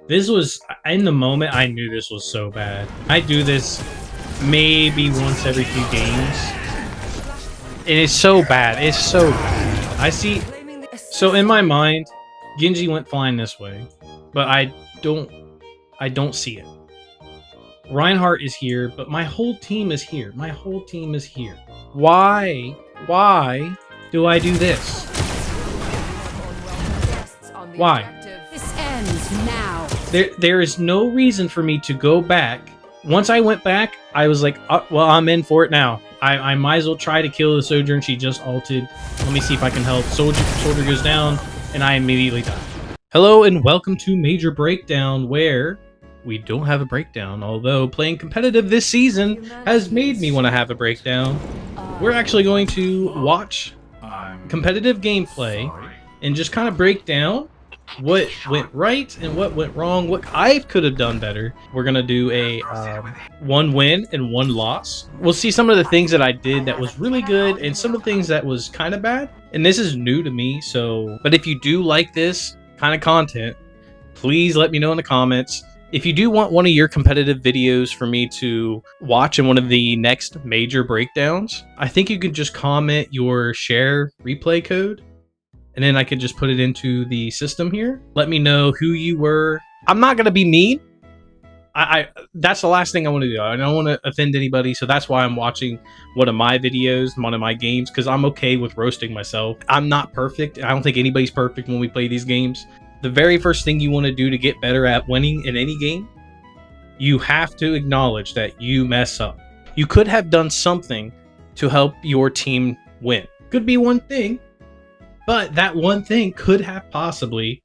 This was, in the moment, I knew this was so bad. I do this maybe once every few games. And it's so bad. It's so bad. I see. So in my mind, Genji went flying this way. But I don't see it. Reinhardt is here, but my whole team is here. My whole team is here. Why do I do this? Why? This ends now. There is no reason for me to go back. Once I went back, I was like, well, I'm in for it now. I might as well try to kill the Sojourn. She just ulted. Let me see if I can help. Soldier goes down, and I immediately die. Hello, and welcome to Major Breakdown, where we don't have a breakdown, although playing competitive this season has made me want to have a breakdown. We're actually going to watch competitive gameplay and just kind of break down what went right and what went wrong, what I could have done better. We're gonna do a one win and one loss. We'll see some of the things that I did that was really good and some of the things that was kind of bad. And this is new to me, so but if you do like this kind of content, please let me know in the comments. If you do want one of your competitive videos for me to watch in one of the next major breakdowns, I think you can just comment your share replay code, and then I could just put it into the system here. Let me know who you were. I'm not gonna be mean. That's the last thing I want to do. I don't want to offend anybody, so that's why I'm watching one of my videos, one of my games, because I'm okay with roasting myself. I'm not perfect. I don't think anybody's perfect when we play these games. The very first thing you want to do to get better at winning in any game, you have to acknowledge that you mess up. You could have done something to help your team win. Could be one thing, but that one thing could have possibly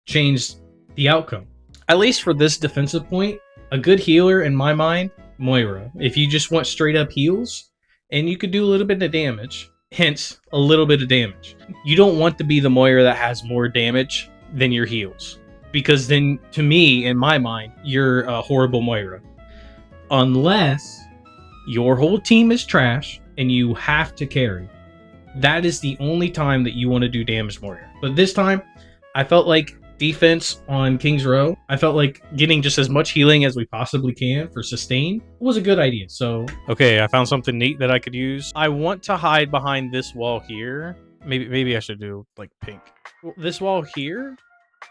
changed the outcome. At least for this defensive point, a good healer in my mind, Moira. If you just want straight up heals, and you could do a little bit of damage, hence a little bit of damage. You don't want to be the Moira that has more damage than your heals, because then, to me, in my mind, you're a horrible Moira. Unless your whole team is trash and you have to carry. That is the only time that you want to do damage Moira. But this time, I felt like defense on King's Row, I felt like getting just as much healing as we possibly can for sustain was a good idea. So, okay, I found something neat that I could use. I want to hide behind this wall here. Maybe I should do like pink. This wall here,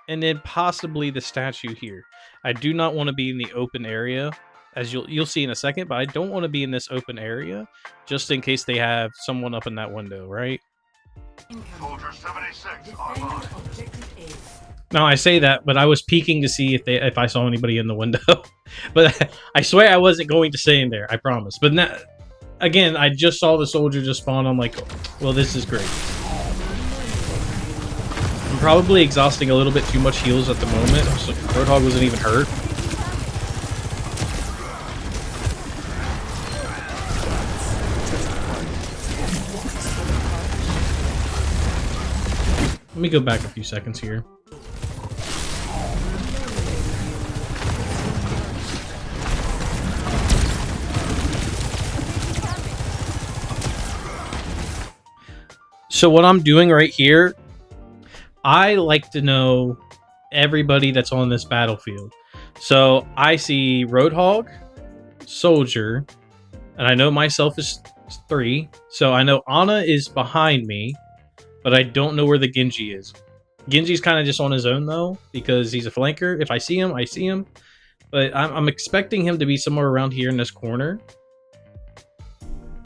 and then possibly the statue here. I do not want to be in the open area, as you'll see in a second, but I don't want to be in this open area just in case they have someone up in that window, right? Soldier 76 online. Now I say that, but I was peeking to see if I saw anybody in the window. But I swear I wasn't going to stay in there, I promise. But now, again, I just saw the soldier just spawn. I'm like, well, this is great. I'm probably exhausting a little bit too much heals at the moment. So Roadhog wasn't even hurt. Let me go back a few seconds here. So what I'm doing right here, I like to know everybody that's on this battlefield. So I see Roadhog, Soldier, and I know myself is 3. So I know Ana is behind me, but I don't know where the Genji is. Genji's kind of just on his own though, because he's a flanker. If I see him, I see him. But I'm expecting him to be somewhere around here in this corner.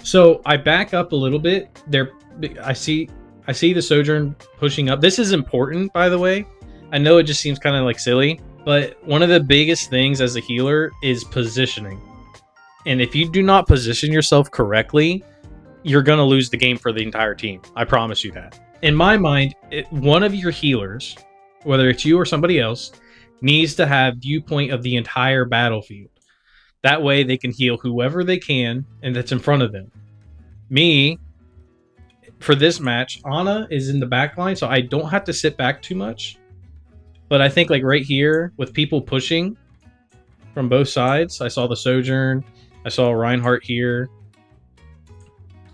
So I back up a little bit. I see the Sojourn pushing up. This is important, by the way. I know it just seems kind of like silly, but one of the biggest things as a healer is positioning. And if you do not position yourself correctly, you're going to lose the game for the entire team. I promise you that. In my mind, one of your healers, whether it's you or somebody else, needs to have viewpoint of the entire battlefield. That way they can heal whoever they can and that's in front of them. Me, for this match, Ana is in the back line, so I don't have to sit back too much. But I think like right here, with people pushing from both sides, I saw the Sojourn, I saw Reinhardt here.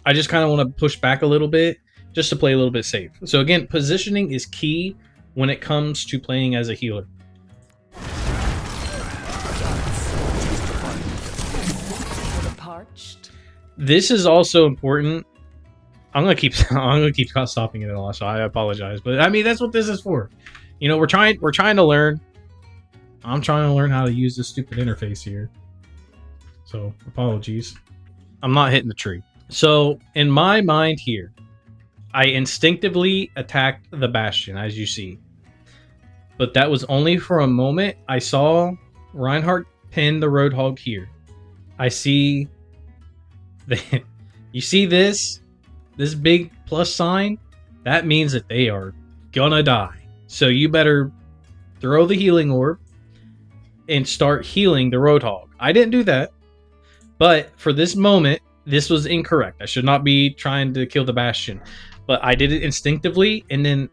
I just kind of want to push back a little bit just to play a little bit safe. So again, positioning is key when it comes to playing as a healer. parched. This is also important. I'm gonna keep stopping it a lot, so I apologize. But I mean, that's what this is for. You know, we're trying to learn. I'm trying to learn how to use this stupid interface here. So apologies. I'm not hitting the tree. So in my mind here, I instinctively attacked the Bastion, as you see. But that was only for a moment. I saw Reinhardt pin the Roadhog here. I see you see this big plus sign? That means that they are gonna die. So you better throw the healing orb and start healing the Roadhog. I didn't do that. But for this moment, this was incorrect. I should not be trying to kill the Bastion. But I did it instinctively, and then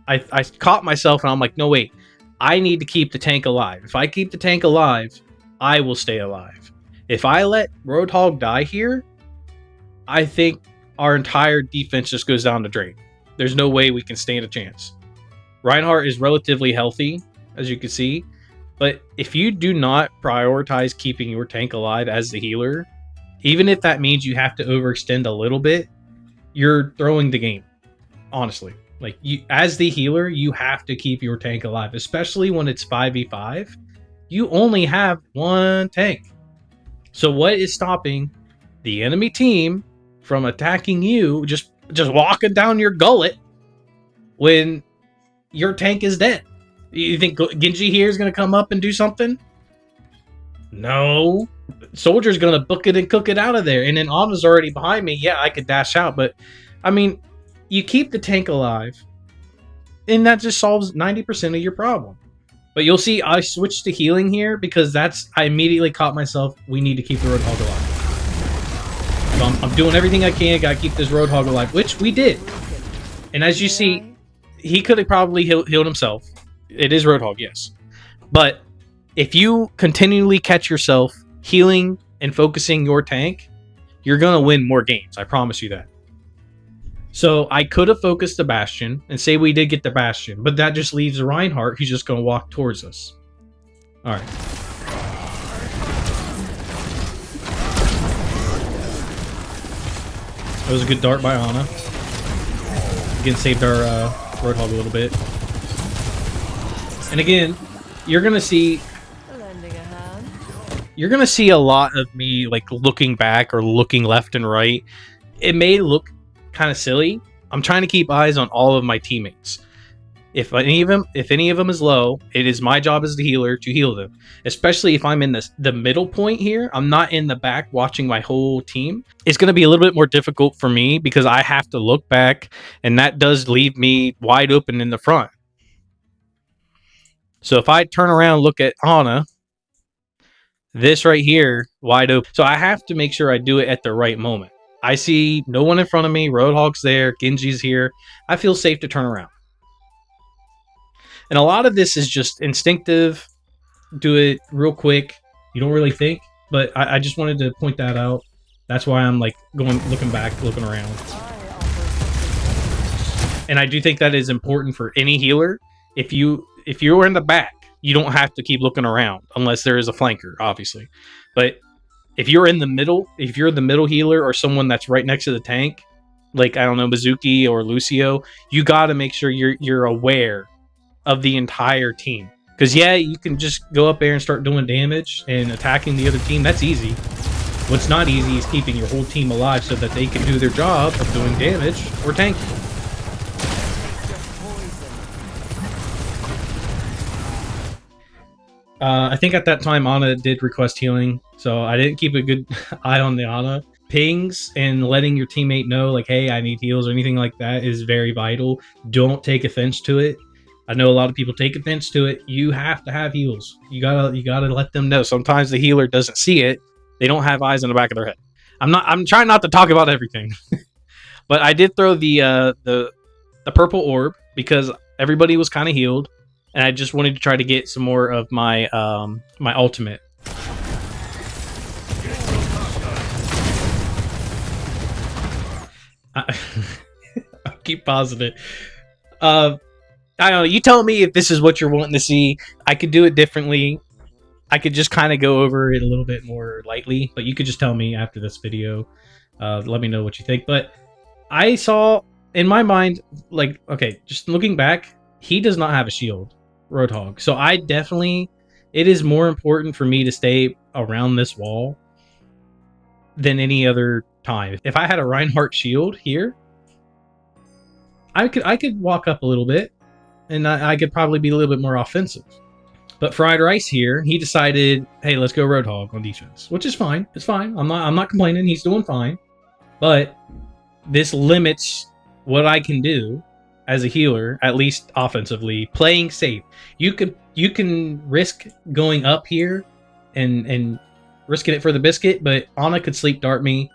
I caught myself, and I'm like, no, wait. I need to keep the tank alive. If I keep the tank alive, I will stay alive. If I let Roadhog die here, I think our entire defense just goes down the drain. There's no way we can stand a chance. Reinhardt is relatively healthy, as you can see. But if you do not prioritize keeping your tank alive as the healer, even if that means you have to overextend a little bit, you're throwing the game. Honestly. Like, you, as the healer, you have to keep your tank alive, especially when it's 5v5. You only have one tank. So what is stopping the enemy team from attacking you, just walking down your gullet when your tank is dead? You think Genji here is going to come up and do something? No. Soldier's going to book it and cook it out of there. And then Ana's already behind me. Yeah, I could dash out, but I mean, you keep the tank alive, and that just solves 90% of your problem. But you'll see I switched to healing here because I immediately caught myself. We need to keep the Roadhog alive. So I'm doing everything I can. Got to keep this Roadhog alive, which we did. And as you see, he could have probably healed himself. It is Roadhog, yes. But if you continually catch yourself healing and focusing your tank, you're going to win more games. I promise you that. So I could have focused the Bastion and say we did get the Bastion, but that just leaves Reinhardt who's just going to walk towards us. All right. That was a good dart by Ana. Again, saved our Roadhog a little bit. And again, you're going to see a lot of me like looking back or looking left and right. It may look kind of silly. I'm trying to keep eyes on all of my teammates. If any of them is low, it is my job as the healer to heal them. Especially if I'm in the middle point here. I'm not in the back watching my whole team. It's going to be a little bit more difficult for me because I have to look back, and that does leave me wide open in the front. So if I turn around and look at Ana, this right here, wide open. So I have to make sure I do it at the right moment. I see no one in front of me. Roadhog's there. Genji's here. I feel safe to turn around. And a lot of this is just instinctive. Do it real quick. You don't really think. But I just wanted to point that out. That's why I'm like looking back, looking around. And I do think that is important for any healer. If you're in the back, you don't have to keep looking around unless there is a flanker, obviously. But if you're in the middle, if you're the middle healer or someone that's right next to the tank, like, I don't know, Mizuki or Lucio, you got to make sure you're aware of the entire team. Because, yeah, you can just go up there and start doing damage and attacking the other team. That's easy. What's not easy is keeping your whole team alive so that they can do their job of doing damage or tanking. I think at that time Ana did request healing, so I didn't keep a good eye on the Ana. Pings and letting your teammate know, like, hey, I need heals or anything like that is very vital. Don't take offense to it. I know a lot of people take offense to it. You have to have heals. You gotta let them know. Sometimes the healer doesn't see it. They don't have eyes in the back of their head. I'm trying not to talk about everything. But I did throw the purple orb because everybody was kind of healed. And I just wanted to try to get some more of my my ultimate. I'll keep pausing it. I don't know. You tell me if this is what you're wanting to see. I could do it differently. I could just kind of go over it a little bit more lightly, but you could just tell me after this video. Let me know what you think. But I saw, in my mind, like, okay, just looking back, he does not have a shield, Roadhog. So I definitely, it is more important for me to stay around this wall than any other time. If I had a Reinhardt shield here, I could walk up a little bit, and I could probably be a little bit more offensive. But Fried Rice here, he decided, hey, let's go Roadhog on defense, which is fine. It's fine. I'm not complaining. He's doing fine. But this limits what I can do as a healer, at least offensively, playing safe. You can risk going up here and risking it for the biscuit, but Ana could sleep dart me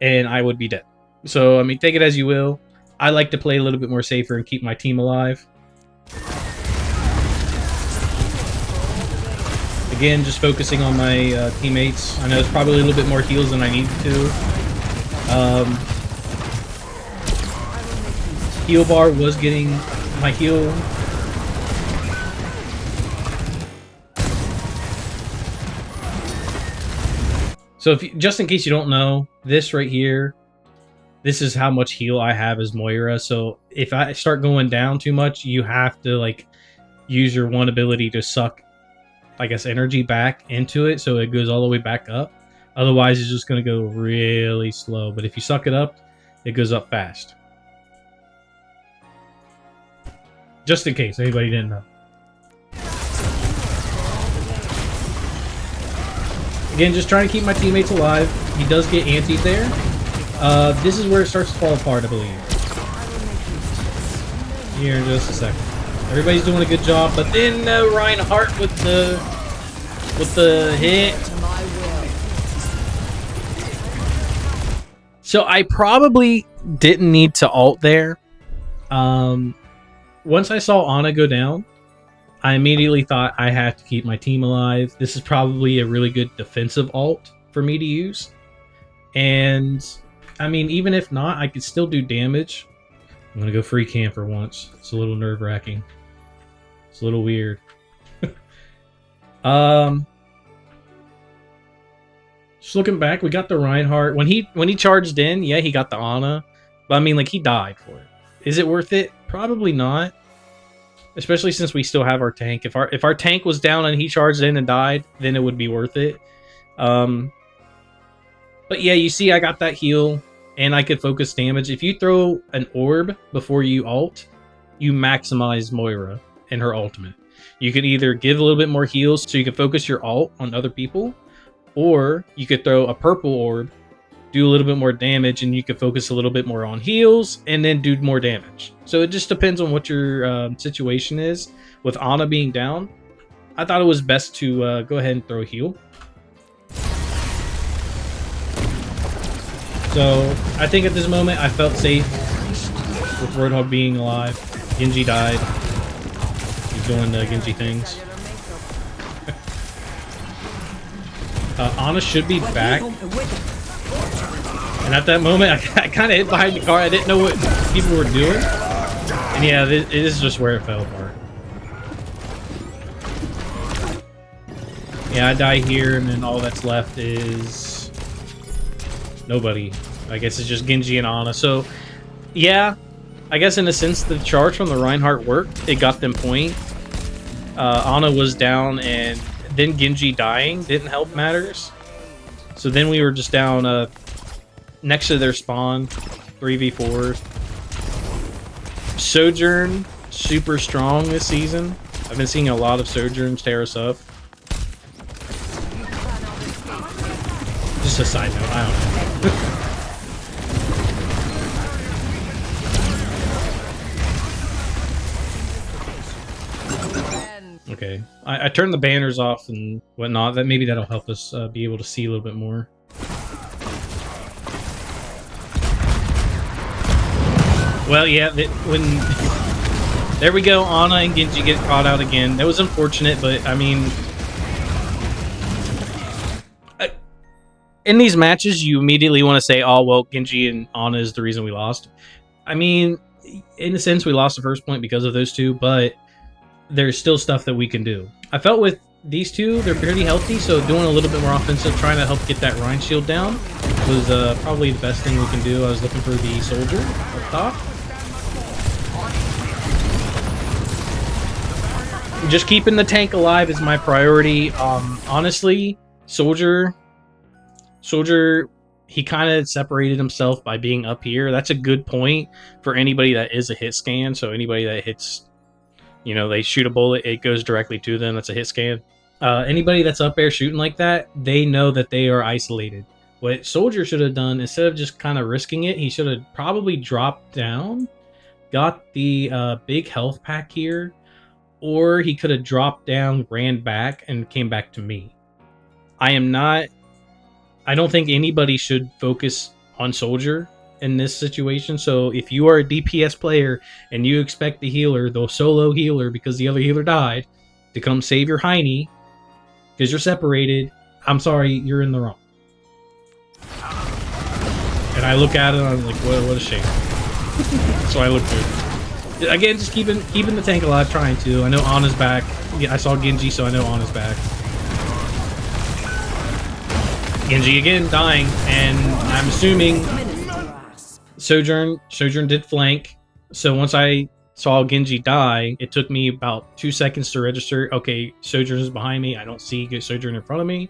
and I would be dead. So, I mean, take it as you will. I like to play a little bit more safer and keep my team alive. Again, just focusing on my teammates. I know it's probably a little bit more heals than I need to. Heal bar was getting my heal. So if you, just in case you don't know, this right here, this is how much heal I have as Moira. So if I start going down too much, you have to like use your one ability to suck, I guess, energy back into it so it goes all the way back up. Otherwise, it's just going to go really slow. But if you suck it up, it goes up fast. Just in case anybody didn't know. Again, just trying to keep my teammates alive. He does get antied there. This is where it starts to fall apart, I believe. Here in just a second. Everybody's doing a good job, but then Reinhardt with the hit. So I probably didn't need to ult there. Once I saw Ana go down, I immediately thought I have to keep my team alive. This is probably a really good defensive ult for me to use. And, I mean, even if not, I could still do damage. I'm going to go free cam for once. It's a little nerve-wracking. It's a little weird. Just looking back, we got the Reinhardt. When he charged in, yeah, he got the Ana. But, I mean, like, he died for it. Is it worth it? Probably not. Especially since we still have our tank. If our tank was down and he charged in and died, then it would be worth it. But yeah, you see I got that heal and I could focus damage. If you throw an orb before you ult, you maximize Moira and her ultimate. You could either give a little bit more heals so you can focus your ult on other people, or you could throw a purple orb, do a little bit more damage, and you could focus a little bit more on heals and then do more damage. So it just depends on what your situation is. With Ana being down, I thought it was best to go ahead and throw a heal. So I think at this moment I felt safe with Roadhog being alive. Genji died. He's doing the Genji things. Ana should be back. And at that moment, I kind of hid behind the car. I didn't know what people were doing. And yeah, it is just where it fell apart. Yeah, I die here, and then all that's left is nobody. I guess it's just Genji and Ana. So, yeah, I guess in a sense, the charge from the Reinhardt worked. It got them point. Ana was down, and then Genji dying didn't help matters. So then we were just down next to their spawn, 3v4. Sojourn, super strong this season. I've been seeing a lot of Sojourns tear us up. Just a side note, I don't know. Okay, I turned the banners off and whatnot. Maybe that'll help us be able to see a little bit more. Well, yeah, there we go. Ana and Genji get caught out again. That was unfortunate, but I mean, in these matches, you immediately want to say, "Oh, well, Genji and Ana is the reason we lost." I mean, in a sense, we lost the first point because of those two, but there's still stuff that we can do. I felt with these two, they're pretty healthy, so doing a little bit more offensive, trying to help get that Rhine shield down was probably the best thing we can do. I was looking for the soldier up top. Just keeping the tank alive is my priority. Honestly, soldier, he kind of separated himself by being up here. That's a good point for anybody that is a hit scan. So anybody that hits, you know, they shoot a bullet, it goes directly to them. That's a hit scan. Anybody that's up there shooting like that, they know that they are isolated. What soldier should have done, instead of just kind of risking it, he should have probably dropped down, got the big health pack here, or he could have dropped down, ran back, and came back to me. I don't think anybody should focus on soldier in this situation. So if you are a DPS player and you expect the healer, the solo healer, because the other healer died, to come save your Heine because you're separated, I'm sorry, you're in the wrong. And I look at it and I'm like, what a shame. So I look good. Again, just keeping the tank alive, trying to. I know Ana's back. Yeah, I saw Genji, so I know Ana's back. Genji again dying, and I'm assuming Sojourn did flank. So once I saw Genji die, it took me about 2 seconds to register. Okay, Sojourn is behind me. I don't see Sojourn in front of me.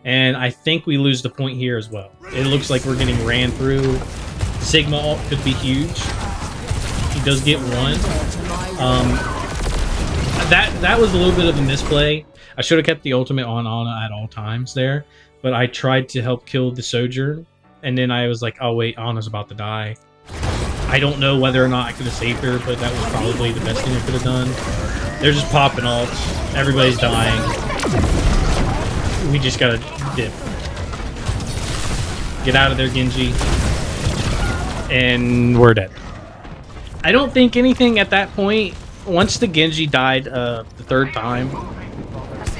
And I think we lose the point here as well. It looks like we're getting ran through. Sigma ult could be huge. He does get one. That was a little bit of a misplay. I should have kept the ultimate on Ana at all times there. But I tried to help kill the Sojourn. And then I was like, oh wait, Ana's about to die. I don't know whether or not I could have saved her, but that was probably the best thing I could have done. They're just popping ults. Everybody's dying. We just gotta dip. Get out of there, Genji. And we're dead. I don't think anything at that point, once the Genji died the third time,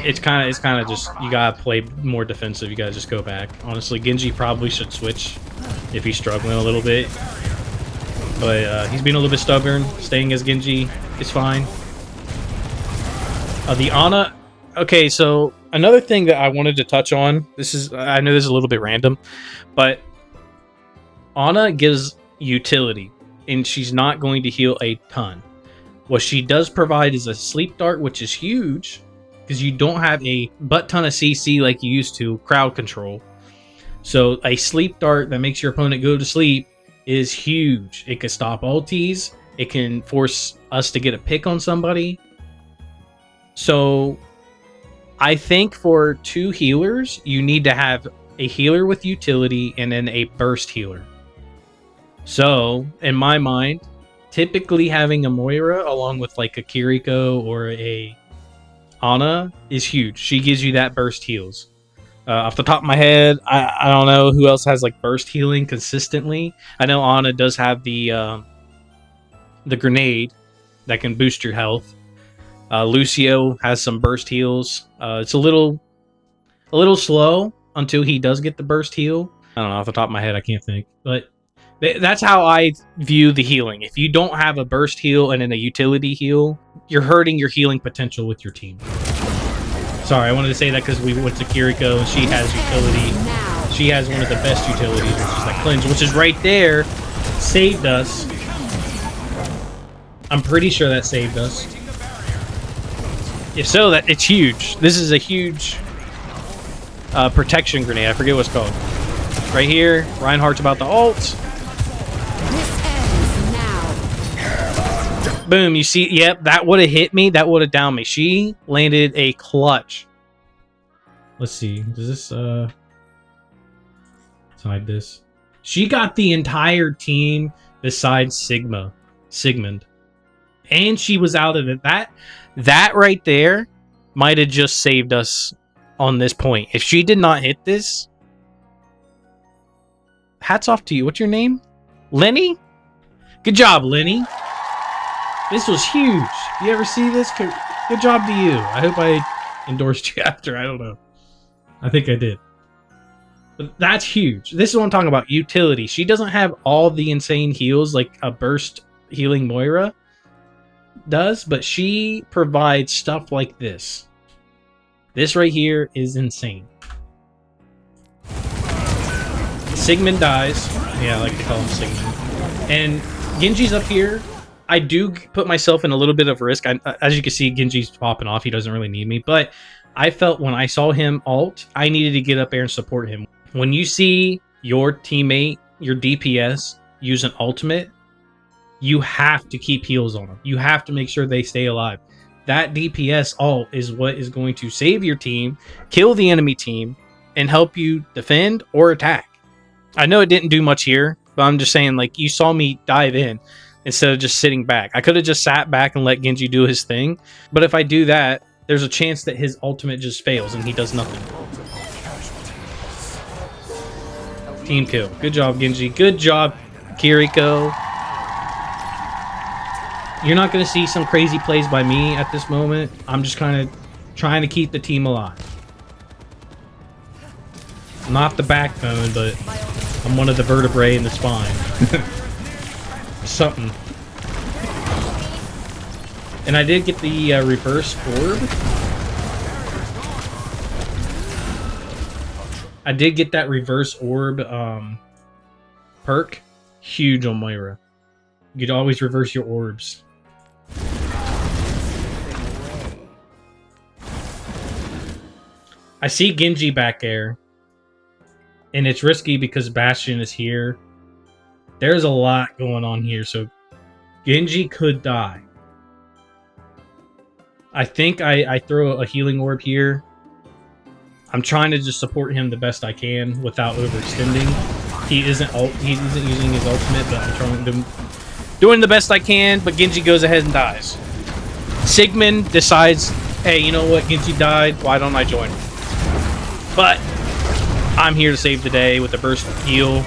it's kind of just, you gotta play more defensive. You gotta just go back. Honestly, Genji probably should switch if he's struggling a little bit. But he's being a little bit stubborn. Staying as Genji is fine. The Ana. Okay, so another thing that I wanted to touch on. I know this is a little bit random, but Ana gives utility, and she's not going to heal a ton. What she does provide is a sleep dart, which is huge because you don't have a butt ton of CC like you used to, crowd control. So a sleep dart that makes your opponent go to sleep is huge. It can stop ultis. It can force us to get a pick on somebody. So I think for two healers, you need to have a healer with utility and then a burst healer. So in my mind, typically having a Moira along with like a Kiriko or a Ana is huge. She gives you that burst heals. Off the top of my head, I don't know who else has like burst healing consistently. I know Ana does have the grenade that can boost your health. Lucio has some burst heals. It's a little slow until he does get the burst heal. I don't know, off the top of my head, I can't think. But that's how I view the healing. If you don't have a burst heal and then a utility heal, you're hurting your healing potential with your team. Sorry, I wanted to say that because we went to Kiriko and she has utility. She has one of the best utilities, which is that cleanse, which is right there. Saved us. I'm pretty sure that saved us. If so, that it's huge. This is a huge protection grenade. I forget what it's called. Right here, Reinhardt's about to ult. This ends now. Boom, you see, yep, that would have hit me. That would have downed me. She landed a clutch. Let's see. Does this hide this? She got the entire team besides Sigmund. And she was out of it. That right there might have just saved us on this point. If she did not hit this, hats off to you. What's your name? Lenny? Good job, Lenny. This was huge. You ever see this? Good job to you. I hope I endorsed you after. I don't know. I think I did. But that's huge. This is what I'm talking about. Utility. She doesn't have all the insane heals like a burst healing Moira does, but she provides stuff like this. This right here is insane. Sigmund dies. Yeah, I like to call him Sigmund. And Genji's up here. I do put myself in a little bit of risk. As you can see, Genji's popping off. He doesn't really need me. But I felt when I saw him ult, I needed to get up there and support him. When you see your teammate, your DPS, use an ultimate, you have to keep heals on them. You have to make sure they stay alive. That DPS ult is what is going to save your team, kill the enemy team, and help you defend or attack. I know it didn't do much here, but I'm just saying, like, you saw me dive in instead of just sitting back. I could have just sat back and let Genji do his thing, but if I do that, there's a chance that his ultimate just fails and he does nothing. Team kill. Good job, Genji. Good job, Kiriko. You're not going to see some crazy plays by me at this moment. I'm just kind of trying to keep the team alive. I'm not the backbone, but I'm one of the vertebrae in the spine. Something. And I did get the reverse orb. I did get that reverse orb perk. Huge on Moira. You could always reverse your orbs. I see Genji back there. And it's risky because Bastion is here. There's a lot going on here, so Genji could die. I think I throw a healing orb here. I'm trying to just support him the best I can without overextending. He isn't using his ultimate, but I'm trying to doing the best I can, but Genji goes ahead and dies. Sigmund decides, hey, you know what? Genji died. Why don't I join him? But I'm here to save the day with a burst heal.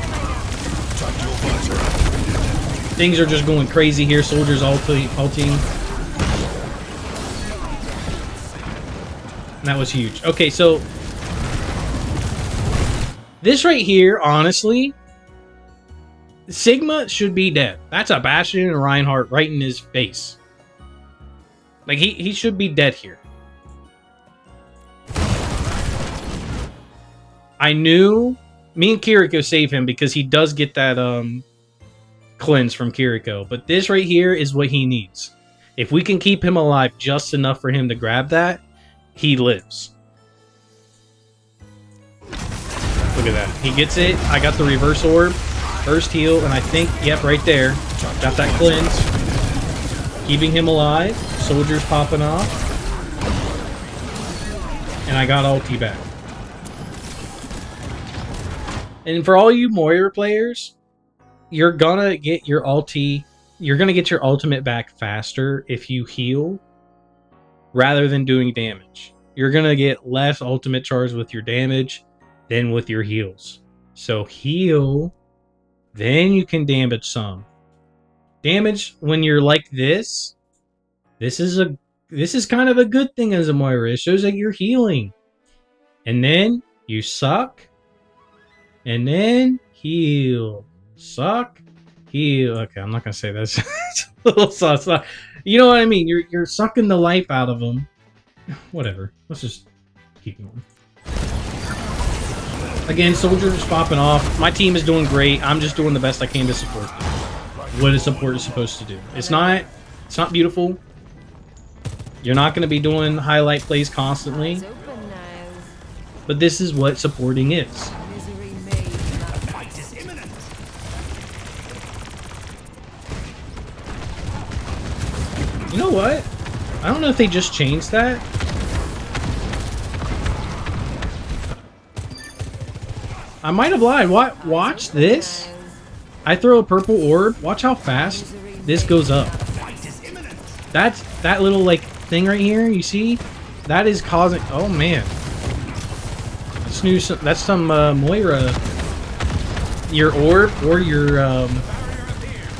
Things are just going crazy here. Soldiers ulting. And that was huge. Okay, so this right here, honestly, Sigma should be dead. That's a Bastion and Reinhardt right in his face. Like, he should be dead here. I knew me and Kiriko save him because he does get that cleanse from Kiriko. But this right here is what he needs. If we can keep him alive just enough for him to grab that, he lives. Look at that. He gets it. I got the reverse orb. First heal. And I think, yep, right there. Got that cleanse. Keeping him alive. Soldiers popping off. And I got ulti back. And for all you Moira players, you're gonna get your ulti. You're gonna get your ultimate back faster if you heal rather than doing damage. You're gonna get less ultimate charge with your damage than with your heals. So heal, then you can damage some. Damage when you're like this. This is kind of a good thing as a Moira. It shows that you're healing, and then you suck. And then heal. Suck. Heal. Okay, I'm not gonna say this. It's a little sauce. You know what I mean? You're sucking the life out of them. Whatever. Let's just keep going. Again, soldiers popping off. My team is doing great. I'm just doing the best I can to support them. What a support is supposed to do. It's not beautiful. You're not gonna be doing highlight plays constantly. But this is what supporting is. You know what? I don't know if they just changed that. I might have lied. What? Watch this. I throw a purple orb. Watch how fast this goes up. That's that little like thing right here. You see? That is causing. Oh man. That's some Moira. Your orb or your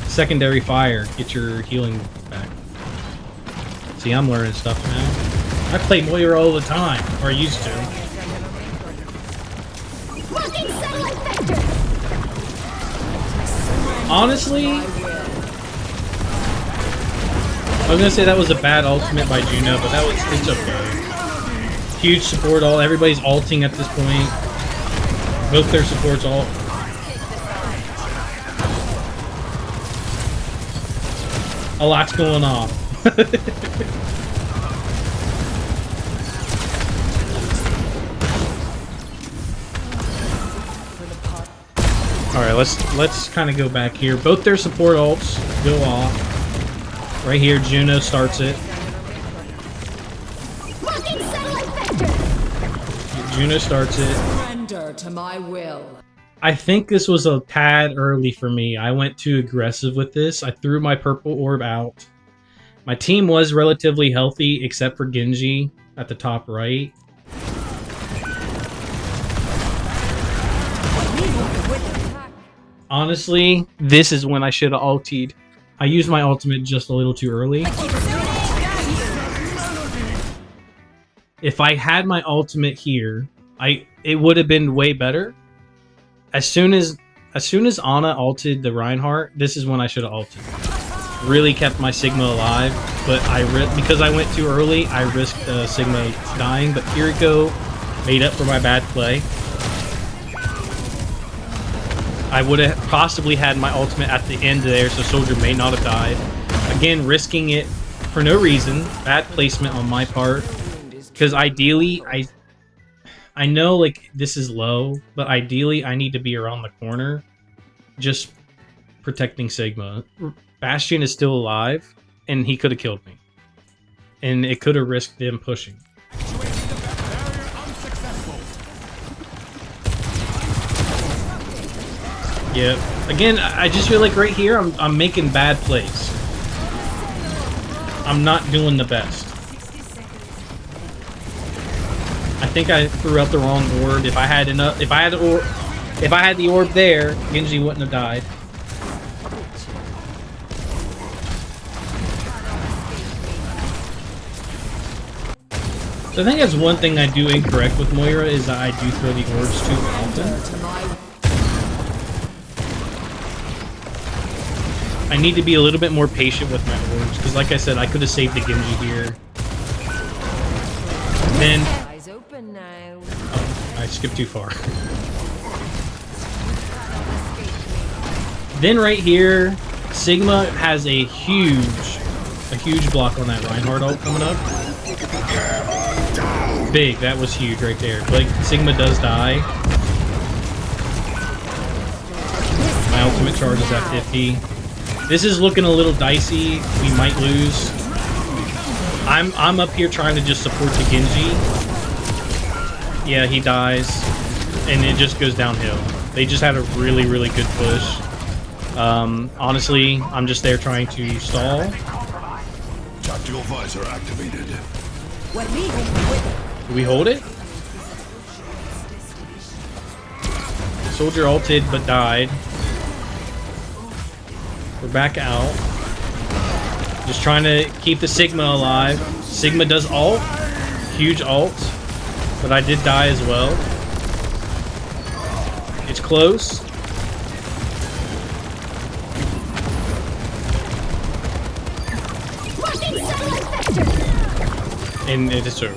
secondary fire. Get your healing back. See, I'm learning stuff now. I play Moira all the time, or I used to. Honestly, I was gonna say that was a bad ultimate by Juno, but it's okay. Huge support ult. Everybody's ulting at this point. Both their supports ult. A lot's going on. Alright, let's kind of go back here. Both their support ults go off. Right here, Juno starts it. Juno starts it. Surrender to my will. I think this was a tad early for me. I went too aggressive with this. I threw my purple orb out. My team was relatively healthy, except for Genji at the top right. Honestly, this is when I should have ultied. I used my ultimate just a little too early. If I had my ultimate here, it would have been way better. As soon as Ana ulted the Reinhardt, this is when I should have ulted. Really kept my Sigma alive, but because I went too early, I risked Sigma dying. But Kiriko made up for my bad play. I would have possibly had my ultimate at the end there, so Soldier may not have died. Again, risking it for no reason. Bad placement on my part. Because ideally, I know like this is low, but ideally I need to be around the corner, just protecting Sigma. Bastion is still alive, and he could have killed me, and it could have risked them pushing. Yeah. Again, I just feel like right here I'm making bad plays. I'm not doing the best. I think I threw out the wrong orb. If I had the orb there, Genji wouldn't have died. So I think that's one thing I do incorrect with Moira is that I do throw the orbs too often. I need to be a little bit more patient with my orbs because, like I said, I could have saved the Genji here. Then I skipped too far. Then right here, Sigma has a huge block on that Reinhardt ult coming up. Big, that was huge right there. Like Sigma does die. My ultimate charge is at 50. This is looking a little dicey. We might lose. I'm up here trying to just support the Genji. Yeah, he dies, and it just goes downhill. They just had a really, really good push. Honestly, I'm just there trying to stall. Tactical visor activated. Do we hold it? Soldier ulted but died. We're back out. Just trying to keep the Sigma alive. Sigma does ult. Huge ult. But I did die as well. It's close. And it is over.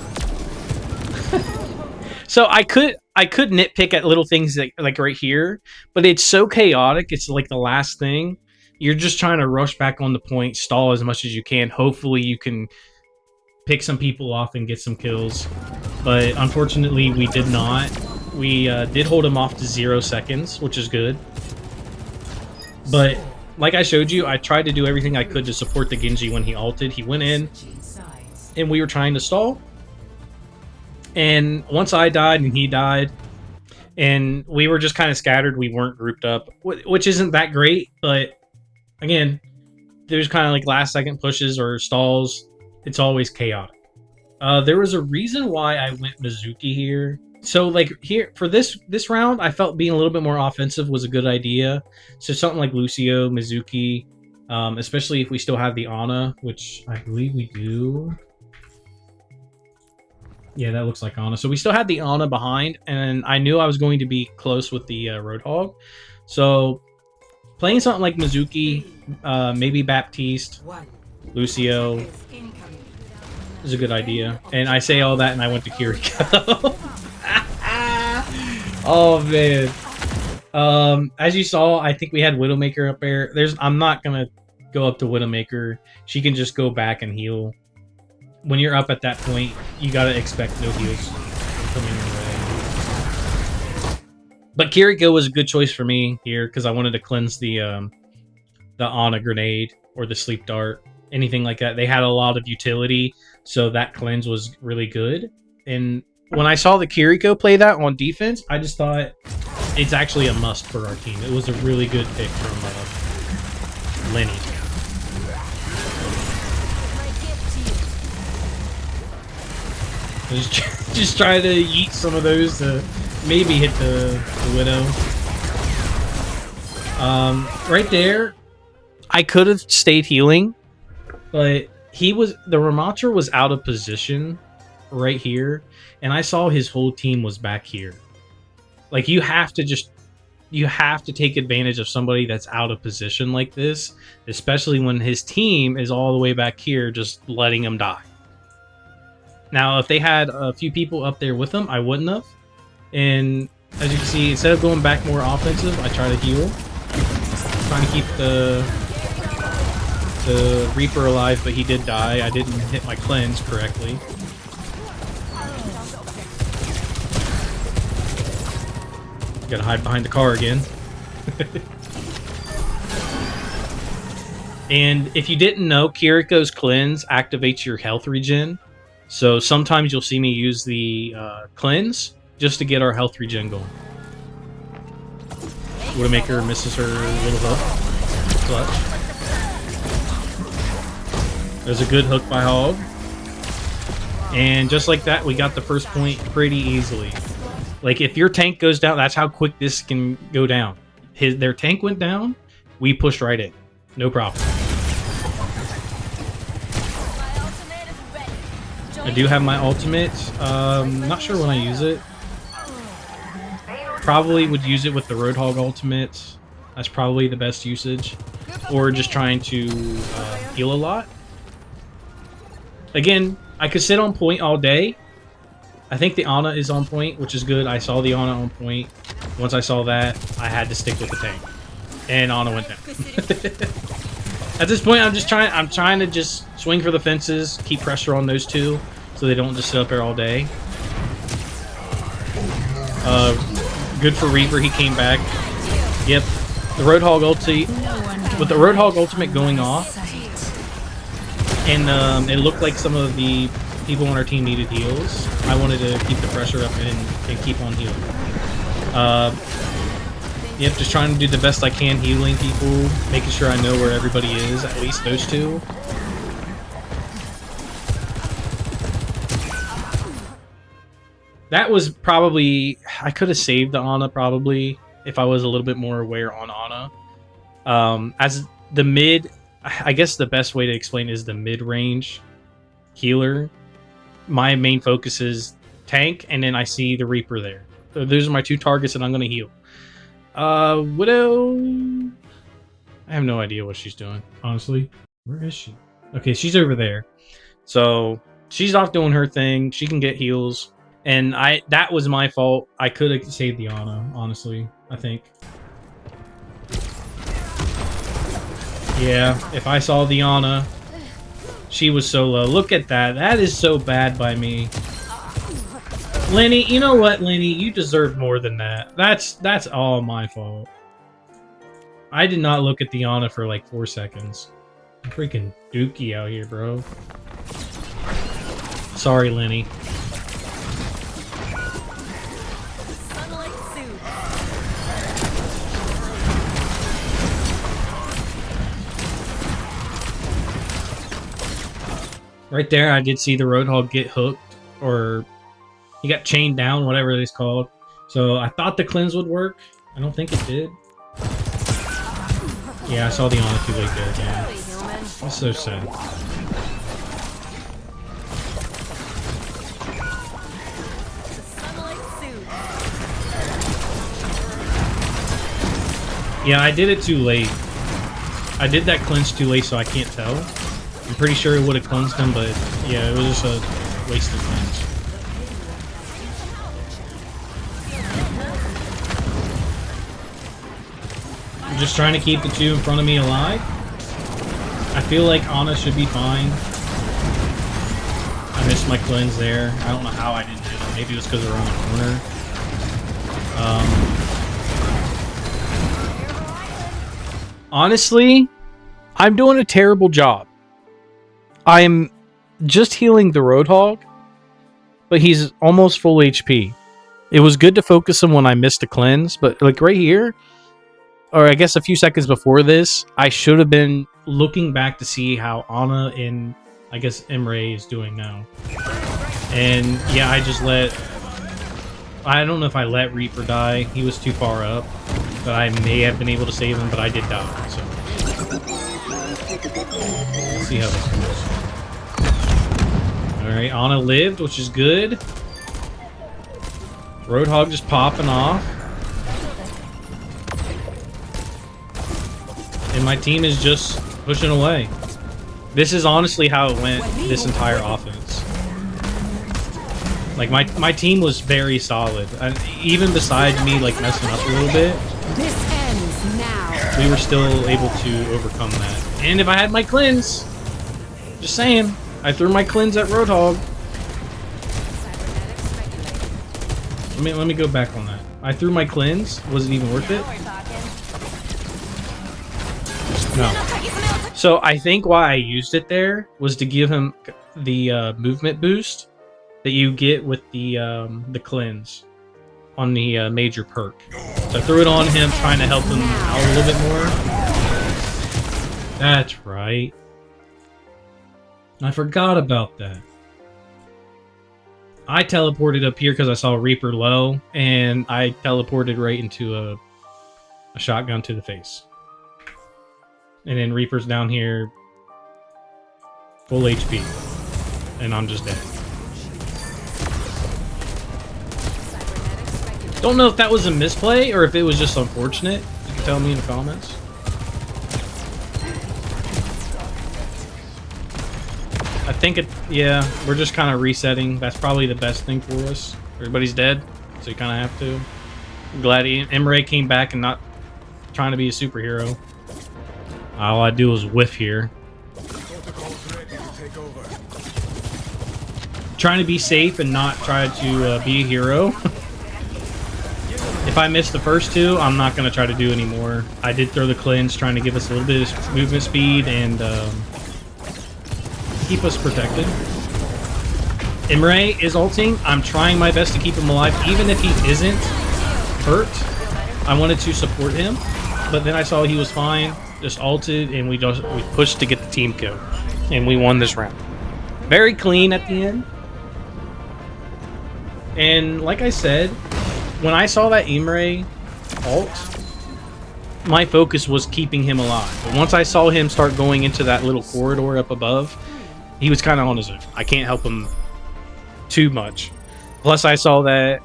So I could nitpick at little things like right here, but it's so chaotic. It's like the last thing. You're just trying to rush back on the point, stall as much as you can. Hopefully you can pick some people off and get some kills. But unfortunately, we did not. We did hold him off to 0 seconds, which is good. But like I showed you, I tried to do everything I could to support the Genji when he ulted. He went in, and we were trying to stall. And once I died and he died, and we were just kind of scattered, we weren't grouped up, which isn't that great, but again, there's kind of like last second pushes or stalls. It's always chaotic. There was a reason why I went Mizuki here. So like here for this round, I felt being a little bit more offensive was a good idea. So something like Lucio, Mizuki, especially if we still have the Ana, which I believe we do. Yeah, that looks like Ana. So we still had the Ana behind, and I knew I was going to be close with the Roadhog. So playing something like Mizuki, maybe Baptiste, Lucio, It was a good idea. And I say all that and I went to Kiriko. Oh man. As you saw, I think we had Widowmaker up there. I'm not gonna go up to Widowmaker. She can just go back and heal. When you're up at that point, you gotta expect no heals coming your way. But Kiriko was a good choice for me here because I wanted to cleanse the Ana grenade or the sleep dart, anything like that. They had a lot of utility, so that cleanse was really good. And when I saw the Kiriko play that on defense, I just thought it's actually a must for our team. It was a really good pick from Lenny. Just try to yeet some of those to maybe hit the Widow. Right there, I could have stayed healing, but the Ramattra was out of position right here, and I saw his whole team was back here. Like, you have to take advantage of somebody that's out of position like this, especially when his team is all the way back here, just letting him die. Now, if they had a few people up there with them, I wouldn't have. And as you can see, instead of going back more offensive, I try to heal. Trying to keep the Reaper alive, but he did die. I didn't hit my cleanse correctly. Gotta hide behind the car again. And if you didn't know, Kiriko's cleanse activates your health regen. So sometimes you'll see me use the cleanse just to get our health regen going. Widowmaker misses her little hook. Clutch. There's a good hook by Hog. And just like that, we got the first point pretty easily. Like, if your tank goes down, that's how quick this can go down. Their tank went down, we pushed right in. No problem. I do have my ultimate. Not sure when I use it. Probably would use it with the Roadhog ultimate. That's probably the best usage. Or just trying to heal a lot. Again, I could sit on point all day. I think the Ana is on point, which is good. I saw the Ana on point. Once I saw that, I had to stick with the tank. And Ana went down. At this point, I'm trying to just swing for the fences, keep pressure on those two, so they don't just sit up there all day. Good for Reaper, he came back. Yep, the Roadhog ulti, with the Roadhog ultimate going off, and it looked like some of the people on our team needed heals. I wanted to keep the pressure up and keep on healing. Yep, just trying to do the best I can healing people, making sure I know where everybody is, at least those two. That was probably... I could have saved the Ana, probably, if I was a little bit more aware on Ana. As the mid... I guess the best way to explain is the mid-range healer. My main focus is tank, and then I see the Reaper there. So those are my two targets that I'm going to heal. Widow... I have no idea what she's doing, honestly. Where is she? Okay, she's over there. So, she's off doing her thing. She can get heals. And that was my fault. I could have saved the Ana, honestly, I think. Yeah, if I saw the Ana, she was so low. Look at that. That is so bad by me. Lenny, you know what, Lenny? You deserve more than that. That's all my fault. I did not look at the Ana for like 4 seconds. I'm freaking dookie out here, bro. Sorry, Lenny. Right there, I did see the Roadhog get hooked, or he got chained down, whatever it's called. So I thought the cleanse would work. I don't think it did. Yeah, I saw the Ana too late there again. That's so sad. Yeah, I did it too late. I did that cleanse too late, so I can't tell. I'm pretty sure it would have cleansed him, but Yeah, it was just a waste of cleanse. I'm just trying to keep the two in front of me alive. I feel like Ana should be fine. I missed my cleanse there. I don't know how I didn't do it. Maybe it was because we're on the corner. Honestly, I'm doing a terrible job. I'm just healing the Roadhog, but he's almost full HP. It was good to focus him when I missed a cleanse, but like right here, or I guess a few seconds before this, I should have been looking back to see how Ana and I guess Emre is doing now. And yeah, I just I don't know if I let Reaper die. He was too far up, but I may have been able to save him, but I did die, so. Let's see how this goes. Alright, Ana lived, which is good. Roadhog just popping off. And my team is just pushing away. This is honestly how it went this entire offense. Like, my team was very solid. Even besides me, like, messing up a little bit, This ends now. we were still able to overcome that. And if I had my cleanse, just saying, I threw my cleanse at Roadhog. Let me go back on that. I threw my cleanse. Was it even worth it? No. So I think why I used it there was to give him the movement boost that you get with the cleanse on the major perk. So I threw it on him, trying to help him out a little bit more. That's right. I forgot about that. I teleported up here because I saw Reaper low, and I teleported right into a shotgun to the face. And then Reaper's down here, full HP, and I'm just dead. Don't know if that was a misplay or if it was just unfortunate. You can tell me in the comments. I think yeah, we're just kind of resetting. That's probably the best thing for us. Everybody's dead, so you kind of have to. I'm glad Emre came back and not trying to be a superhero. All I do is whiff here. Trying to be safe and not try to be a hero. If I miss the first two, I'm not going to try to do anymore. I did throw the cleanse, trying to give us a little bit of movement speed and keep us protected. Emre is ulting. I'm trying my best to keep him alive, even if he isn't hurt. I wanted to support him, but then I saw he was fine. Just ulted, and we pushed to get the team kill, and we won this round. Very clean at the end. And like I said, when I saw that Emre ult, my focus was keeping him alive. But once I saw him start going into that little corridor up above, he was kind of on his own. I can't help him too much. Plus, I saw that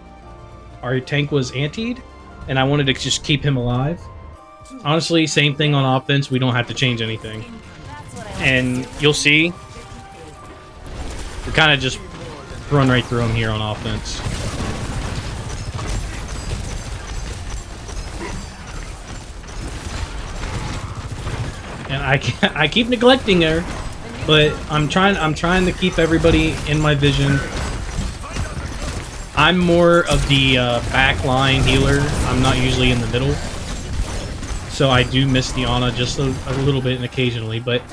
our tank was antied, and I wanted to just keep him alive. Honestly, same thing on offense. We don't have to change anything. And you'll see, we kind of just run right through him here on offense. And I keep neglecting her, but I'm trying to keep everybody in my vision. I'm more of the back line healer. I'm not usually in the middle. So I do miss the Ana just a little bit and occasionally, but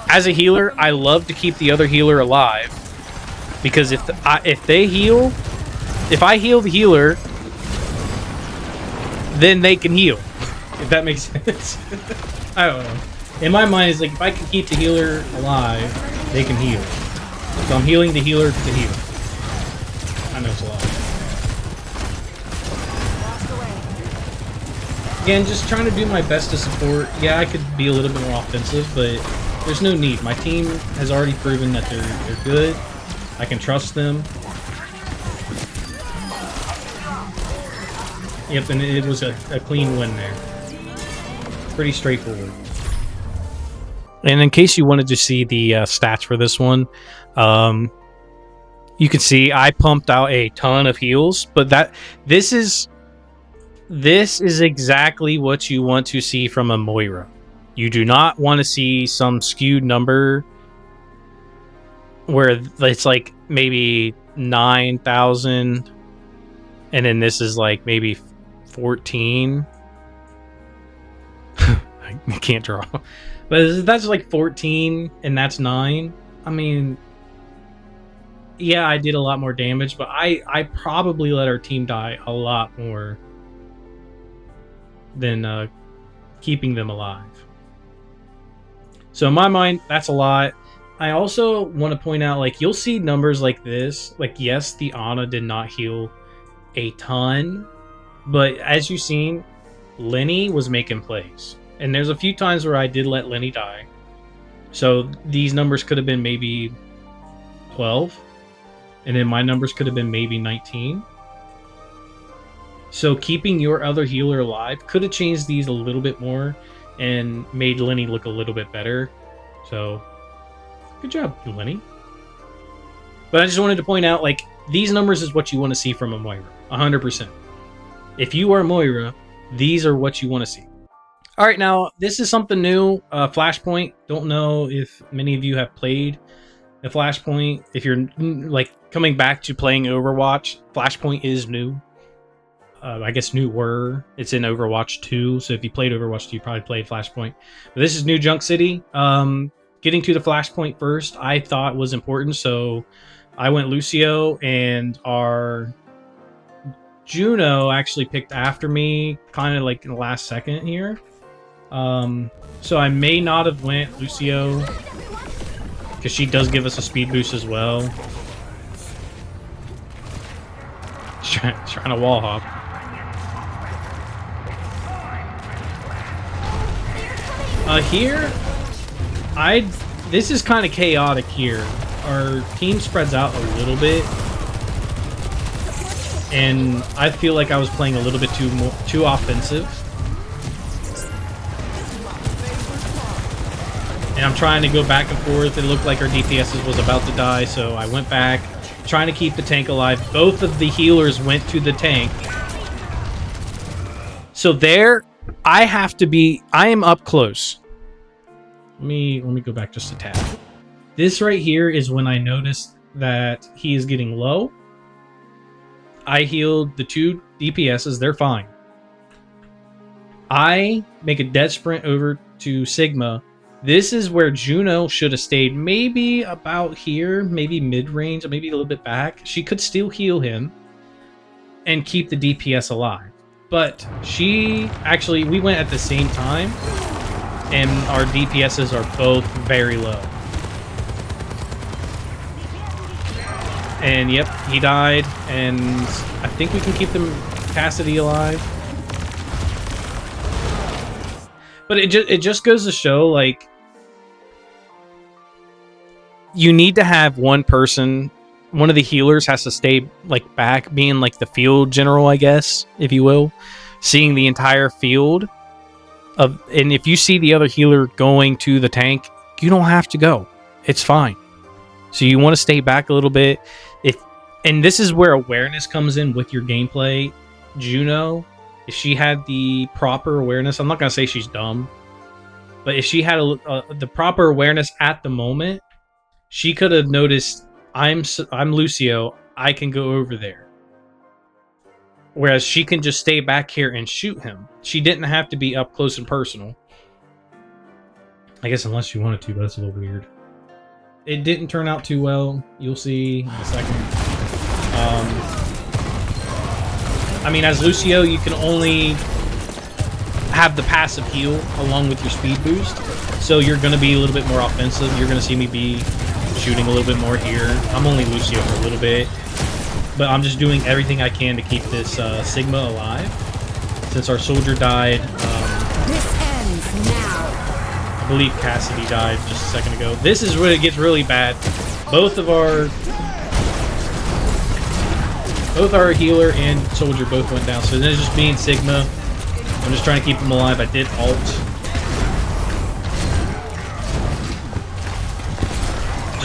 as a healer, I love to keep the other healer alive, because if they heal, if I heal the healer, then they can heal. If that makes sense. I don't know. In my mind, it's like if I can keep the healer alive, they can heal. So I'm healing the healer to heal. I know it's a lot. Again, just trying to do my best to support. Yeah, I could be a little bit more offensive, but there's no need. My team has already proven that they're good. I can trust them. Yep, and it was a clean win there. Pretty straightforward. And in case you wanted to see the stats for this one, you can see I pumped out a ton of heals, but this is exactly what you want to see from a Moira. You do not want to see some skewed number where it's like maybe 9,000 and then this is like maybe 14. I can't draw. But that's like 14 and that's 9. I mean, yeah, I did a lot more damage, but I probably let our team die a lot more than keeping them alive. So in my mind, that's a lot. I also want to point out, like, you'll see numbers like this. Like, yes, the Ana did not heal a ton, but as you've seen, Lenny was making plays. And there's a few times where I did let Lenny die. So these numbers could have been maybe 12. And then my numbers could have been maybe 19. So keeping your other healer alive could have changed these a little bit more and made Lenny look a little bit better. So good job, Lenny. But I just wanted to point out, like, these numbers is what you want to see from a Moira. 100%. If you are Moira, these are what you want to see. All right, now, this is something new. Flashpoint. Don't know if many of you have played a Flashpoint. If you're, like, coming back to playing Overwatch, Flashpoint is new. I guess newer. It's in Overwatch 2, so if you played Overwatch 2, you probably played Flashpoint. But this is New Junk City. Getting to the Flashpoint first, I thought was important, so I went Lucio, and our Juno actually picked after me, kind of like in the last second here. So I may not have went Lucio, because she does give us a speed boost as well. Trying to wall hop. Here, this is kind of chaotic here. Our team spreads out a little bit, and I feel like I was playing a little bit too offensive. And I'm trying to go back and forth. It looked like our DPS was about to die, so I went back, trying to keep the tank alive. Both of the healers went to the tank. So there, I am up close. Let me go back just a tad. This right here is when I noticed that he is getting low. I healed the 2 DPSs, they're fine. I make a dead sprint over to Sigma. This is where Juno should have stayed maybe about here, maybe mid-range, maybe a little bit back. She could still heal him and keep the DPS alive. But we went at the same time, and our DPSs are both very low. And yep, he died, and I think we can keep Cassidy alive. But it just goes to show, like, you need to have one person, one of the healers has to stay, like, back, being like the field general, I guess, if you will, seeing the entire field. And if you see the other healer going to the tank, you don't have to go. It's fine. So you want to stay back a little bit. And this is where awareness comes in with your gameplay. Juno, if she had the proper awareness, I'm not going to say she's dumb, but if she had the proper awareness at the moment, she could have noticed, I'm Lucio, I can go over there. Whereas she can just stay back here and shoot him. She didn't have to be up close and personal. I guess unless she wanted to, but that's a little weird. It didn't turn out too well. You'll see in a second. I mean, as Lucio, you can only have the passive heal along with your speed boost. So you're going to be a little bit more offensive. You're going to see me be shooting a little bit more here. I'm only Lucio for a little bit. But I'm just doing everything I can to keep this Sigma alive. Since our soldier died. This ends now. I believe Cassidy died just a second ago. This is where it gets really bad. Both our healer and soldier both went down. So then it's just me and Sigma. I'm just trying to keep them alive. I did ult.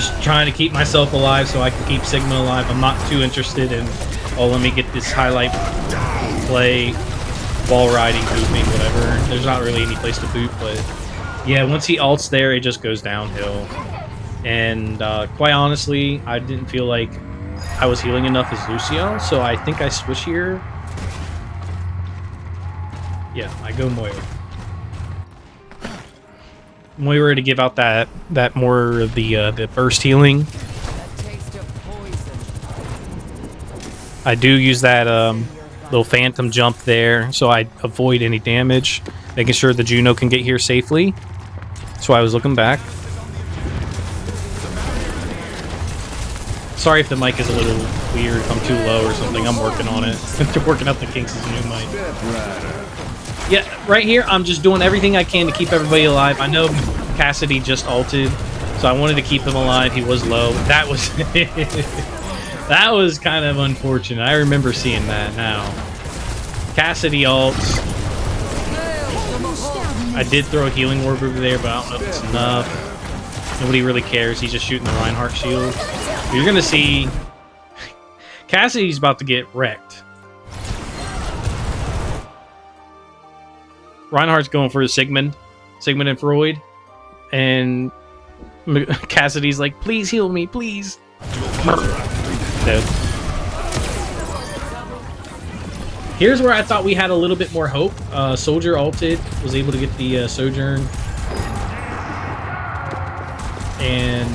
just trying to keep myself alive so I can keep Sigma alive. I'm not too interested in, oh, let me get this highlight play, wall riding, booping, whatever. There's not really any place to boot, but yeah, once he ults there, it just goes downhill. And quite honestly, I didn't feel like I was healing enough as Lucio, so I think I switch here. Yeah, I go Moira. Moira to give out that more of the burst healing. I do use that little phantom jump there, so I avoid any damage, making sure the Juno can get here safely. That's why I was looking back. Sorry if the mic is a little weird, if I'm too low or something. I'm working on it. Working out the kinks of the new mic. Yeah, right here, I'm just doing everything I can to keep everybody alive. I know Cassidy just ulted, so I wanted to keep him alive. He was low. That was that was kind of unfortunate. I remember seeing that now. Cassidy ults. I did throw a healing orb over there, but I don't know if it's enough. Nobody really cares. He's just shooting the Reinhardt shield. You're going to see Cassidy's about to get wrecked. Reinhardt's going for his Sigmund and Freud. And Cassidy's like, please heal me, please. Dead. Here's where I thought we had a little bit more hope. Soldier ulted, was able to get the Sojourn. And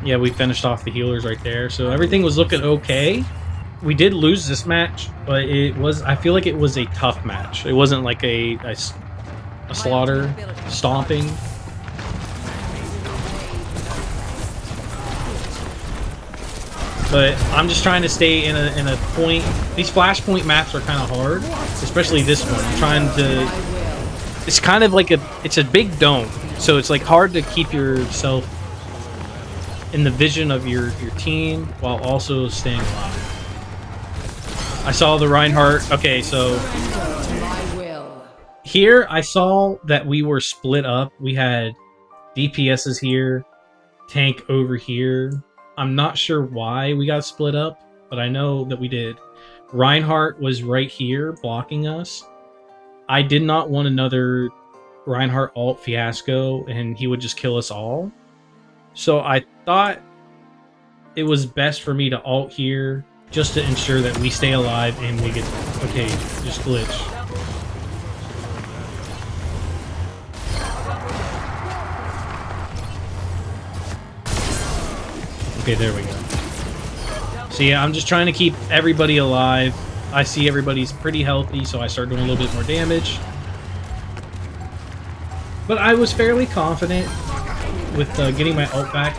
yeah, we finished off the healers right there. So everything was looking okay. We did lose this match, but it was, I feel like it was a tough match. It wasn't like a slaughter, stomping. But I'm just trying to stay in a point. These Flashpoint maps are kind of hard, especially this one. I'm trying to, it's kind of like it's a big dome. So it's like hard to keep yourself in the vision of your team while also staying alive. I saw the Reinhardt. Okay, so here I saw that we were split up. We had DPSs here, tank over here. I'm not sure why we got split up, but I know that we did. Reinhardt was right here blocking us. I did not want another Reinhardt ult fiasco and he would just kill us all. So I thought it was best for me to ult here just to ensure that we stay alive and we get... Okay, just glitch. Okay, there we go. So yeah, I'm just trying to keep everybody alive. I see everybody's pretty healthy, so I start doing a little bit more damage. But I was fairly confident with getting my ult back.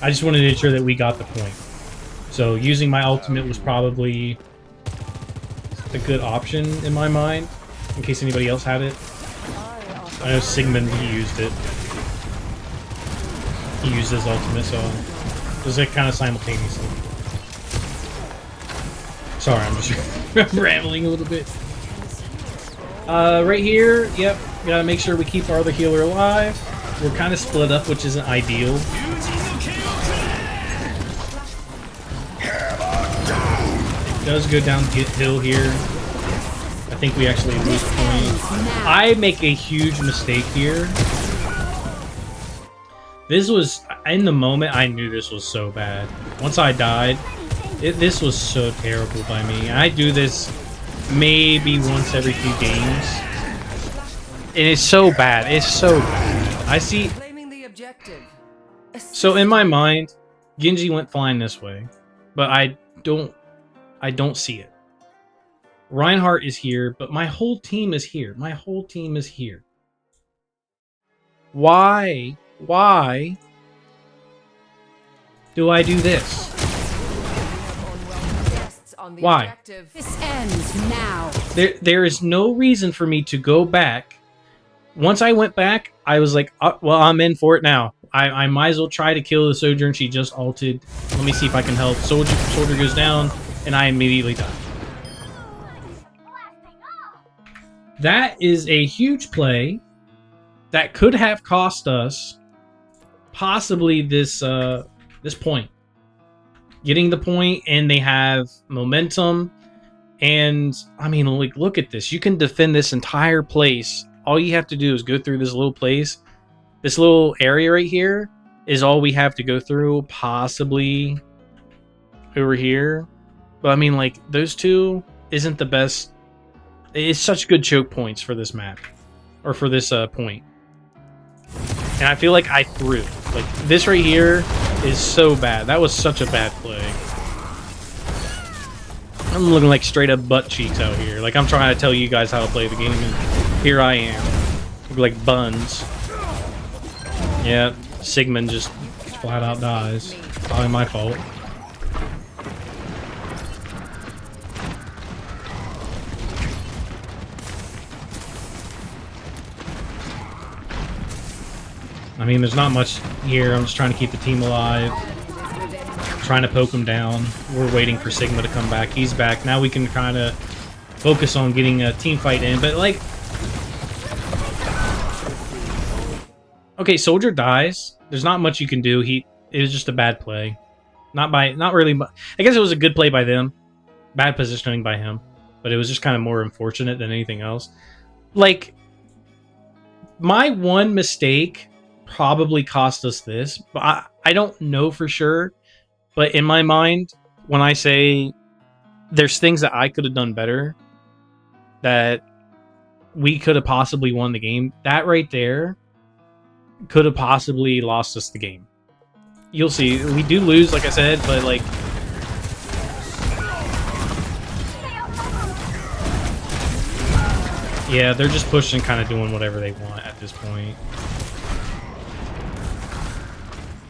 I just wanted to ensure that we got the point. So using my ultimate was probably a good option in my mind, in case anybody else had it. I know Sigmund, he used it. He used his ultimate, so it was like kind of simultaneously. Sorry, I'm just rambling a little bit. Right here, yep, gotta make sure we keep our other healer alive. We're kind of split up, which isn't ideal. It does go down hill here. I think we actually lose point. I make a huge mistake here. This was, in the moment, I knew this was so bad. Once I died, this was so terrible by me. I do this maybe once every few games. And it's so bad. It's so bad. I see... So in my mind, Genji went flying this way. But I don't see it. Reinhardt is here, but my whole team is here. My whole team is here. Why do I do this? Why? This ends now. There is no reason for me to go back. Once I went back, I was like, well, I'm in for it now. I might as well try to kill the Sojourn. She just ulted. Let me see if I can help. Soldier goes down, and I immediately die. That is a huge play that could have cost us possibly this this point. Getting the point, and they have momentum. And I mean, like, look at this. You can defend this entire place. All you have to do is go through this little place. This little area right here is all we have to go through, possibly over here. But I mean, like, those two isn't the best. It's such good choke points for this map, or for this point. And I feel like I threw. Like, this right here is so bad. That was such a bad play. I'm looking like straight up butt cheeks out here. Like, I'm trying to tell you guys how to play the game, and here I am. Look like buns. Yeah, Sigmund just flat out dies. Probably my fault. I mean, there's not much here. I'm just trying to keep the team alive. Trying to poke him down. We're waiting for Sigma to come back. He's back. Now we can kind of focus on getting a team fight in. But, like... Okay, Soldier dies. There's not much you can do. It was just a bad play. Not really... I guess it was a good play by them. Bad positioning by him. But it was just kind of more unfortunate than anything else. Like, my one mistake probably cost us this. But I don't know for sure. But in my mind, when I say there's things that I could have done better, that we could have possibly won the game, that right there could have possibly lost us the game. You'll see. We do lose, like I said, but, like... Yeah, they're just pushing, kind of doing whatever they want at this point.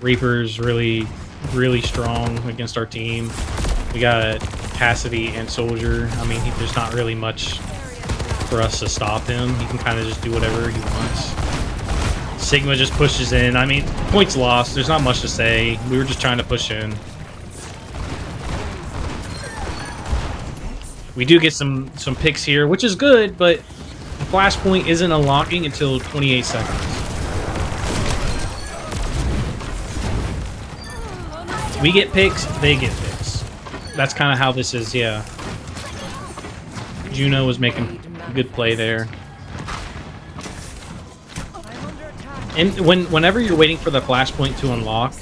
Reaper's really strong against our team. We got Cassidy and Soldier. I mean, there's not really much for us to stop him. He can kind of just do whatever he wants. Sigma just pushes in. I mean, points lost. There's not much to say. We were just trying to push in. We do get some picks here, which is good, but the Flashpoint isn't unlocking until 28 seconds. We get picks, they get picks. That's kind of how this is, yeah. Juno was making a good play there. And whenever you're waiting for the Flashpoint to unlock,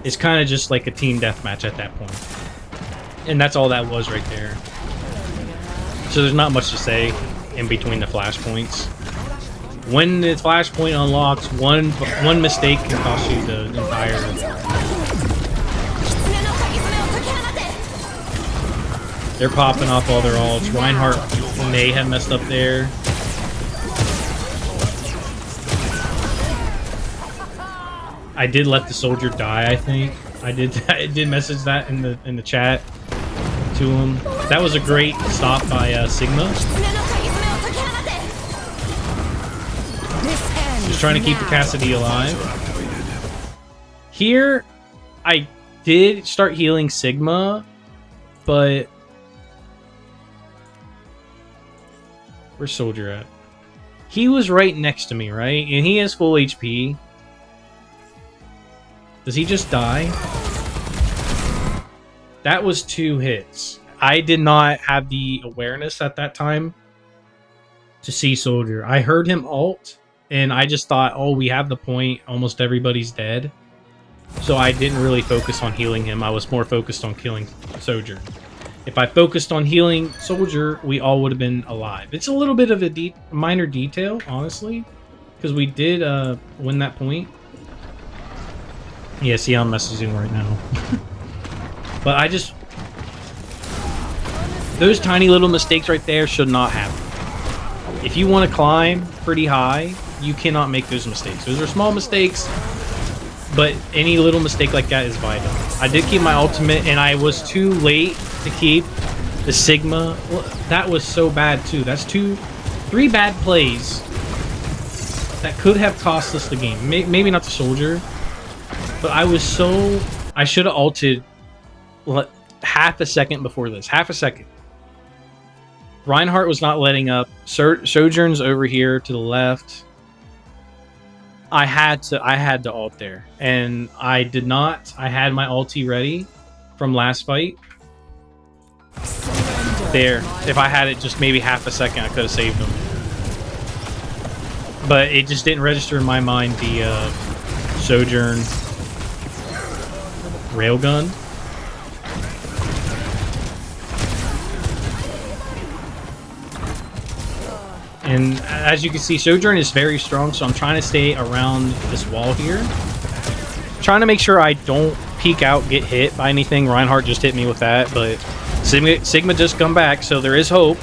it's kind of just like a team deathmatch at that point. And that's all that was right there. So there's not much to say in between the Flashpoints. When the Flashpoint unlocks, one mistake can cost you the entire... They're popping off all their ults. Reinhardt may have messed up there. I did let the Soldier die, I think. I did message that in the chat to him. That was a great stop by Sigma. Just trying to keep the Cassidy alive. Here, I did start healing Sigma, but... Where's Soldier at? He was right next to me, right? And he has full HP. Does he just die? That was 2 hits. I did not have the awareness at that time to see Soldier. I heard him ult, and I just thought, oh, we have the point. Almost everybody's dead. So I didn't really focus on healing him. I was more focused on killing Soldier. If I focused on healing Soldier, we all would have been alive. It's a little bit of a minor detail, honestly, because we did win that point. Yeah, see, I'm messaging right now. But I just... Those tiny little mistakes right there should not happen. If you want to climb pretty high, you cannot make those mistakes. Those are small mistakes, but any little mistake like that is vital. I did keep my ultimate, and I was too late to keep the Sigma. Well, that was so bad too. That's 3 bad plays that could have cost us the game. Maybe not the Soldier, but I should have ulted half a second before this. Half a second. Reinhardt was not letting up. Sojourn's over here to the left. I had to ult there, and I did not. I had my ulti ready from last fight. There, if I had it just maybe half a second, I could have saved him. But it just didn't register in my mind the Sojourn railgun. And as you can see, Sojourn is very strong, so I'm trying to stay around this wall here. Trying to make sure I don't peek out, get hit by anything. Reinhardt just hit me with that, but Sigma just come back, so there is hope.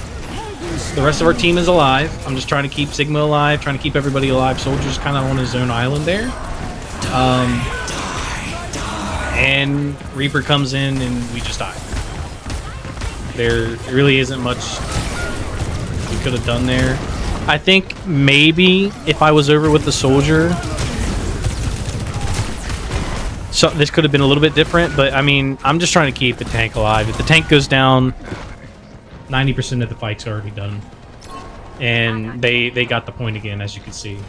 The rest of our team is alive. I'm just trying to keep Sigma alive, trying to keep everybody alive. Soldier's kind of on his own island there. And Reaper comes in, and we just die. There really isn't much we could have done there. I think maybe if I was over with the Soldier, so this could have been a little bit different, but I mean, I'm just trying to keep the tank alive. If the tank goes down, 90% of the fight's already done. And they got the point again, as you can see.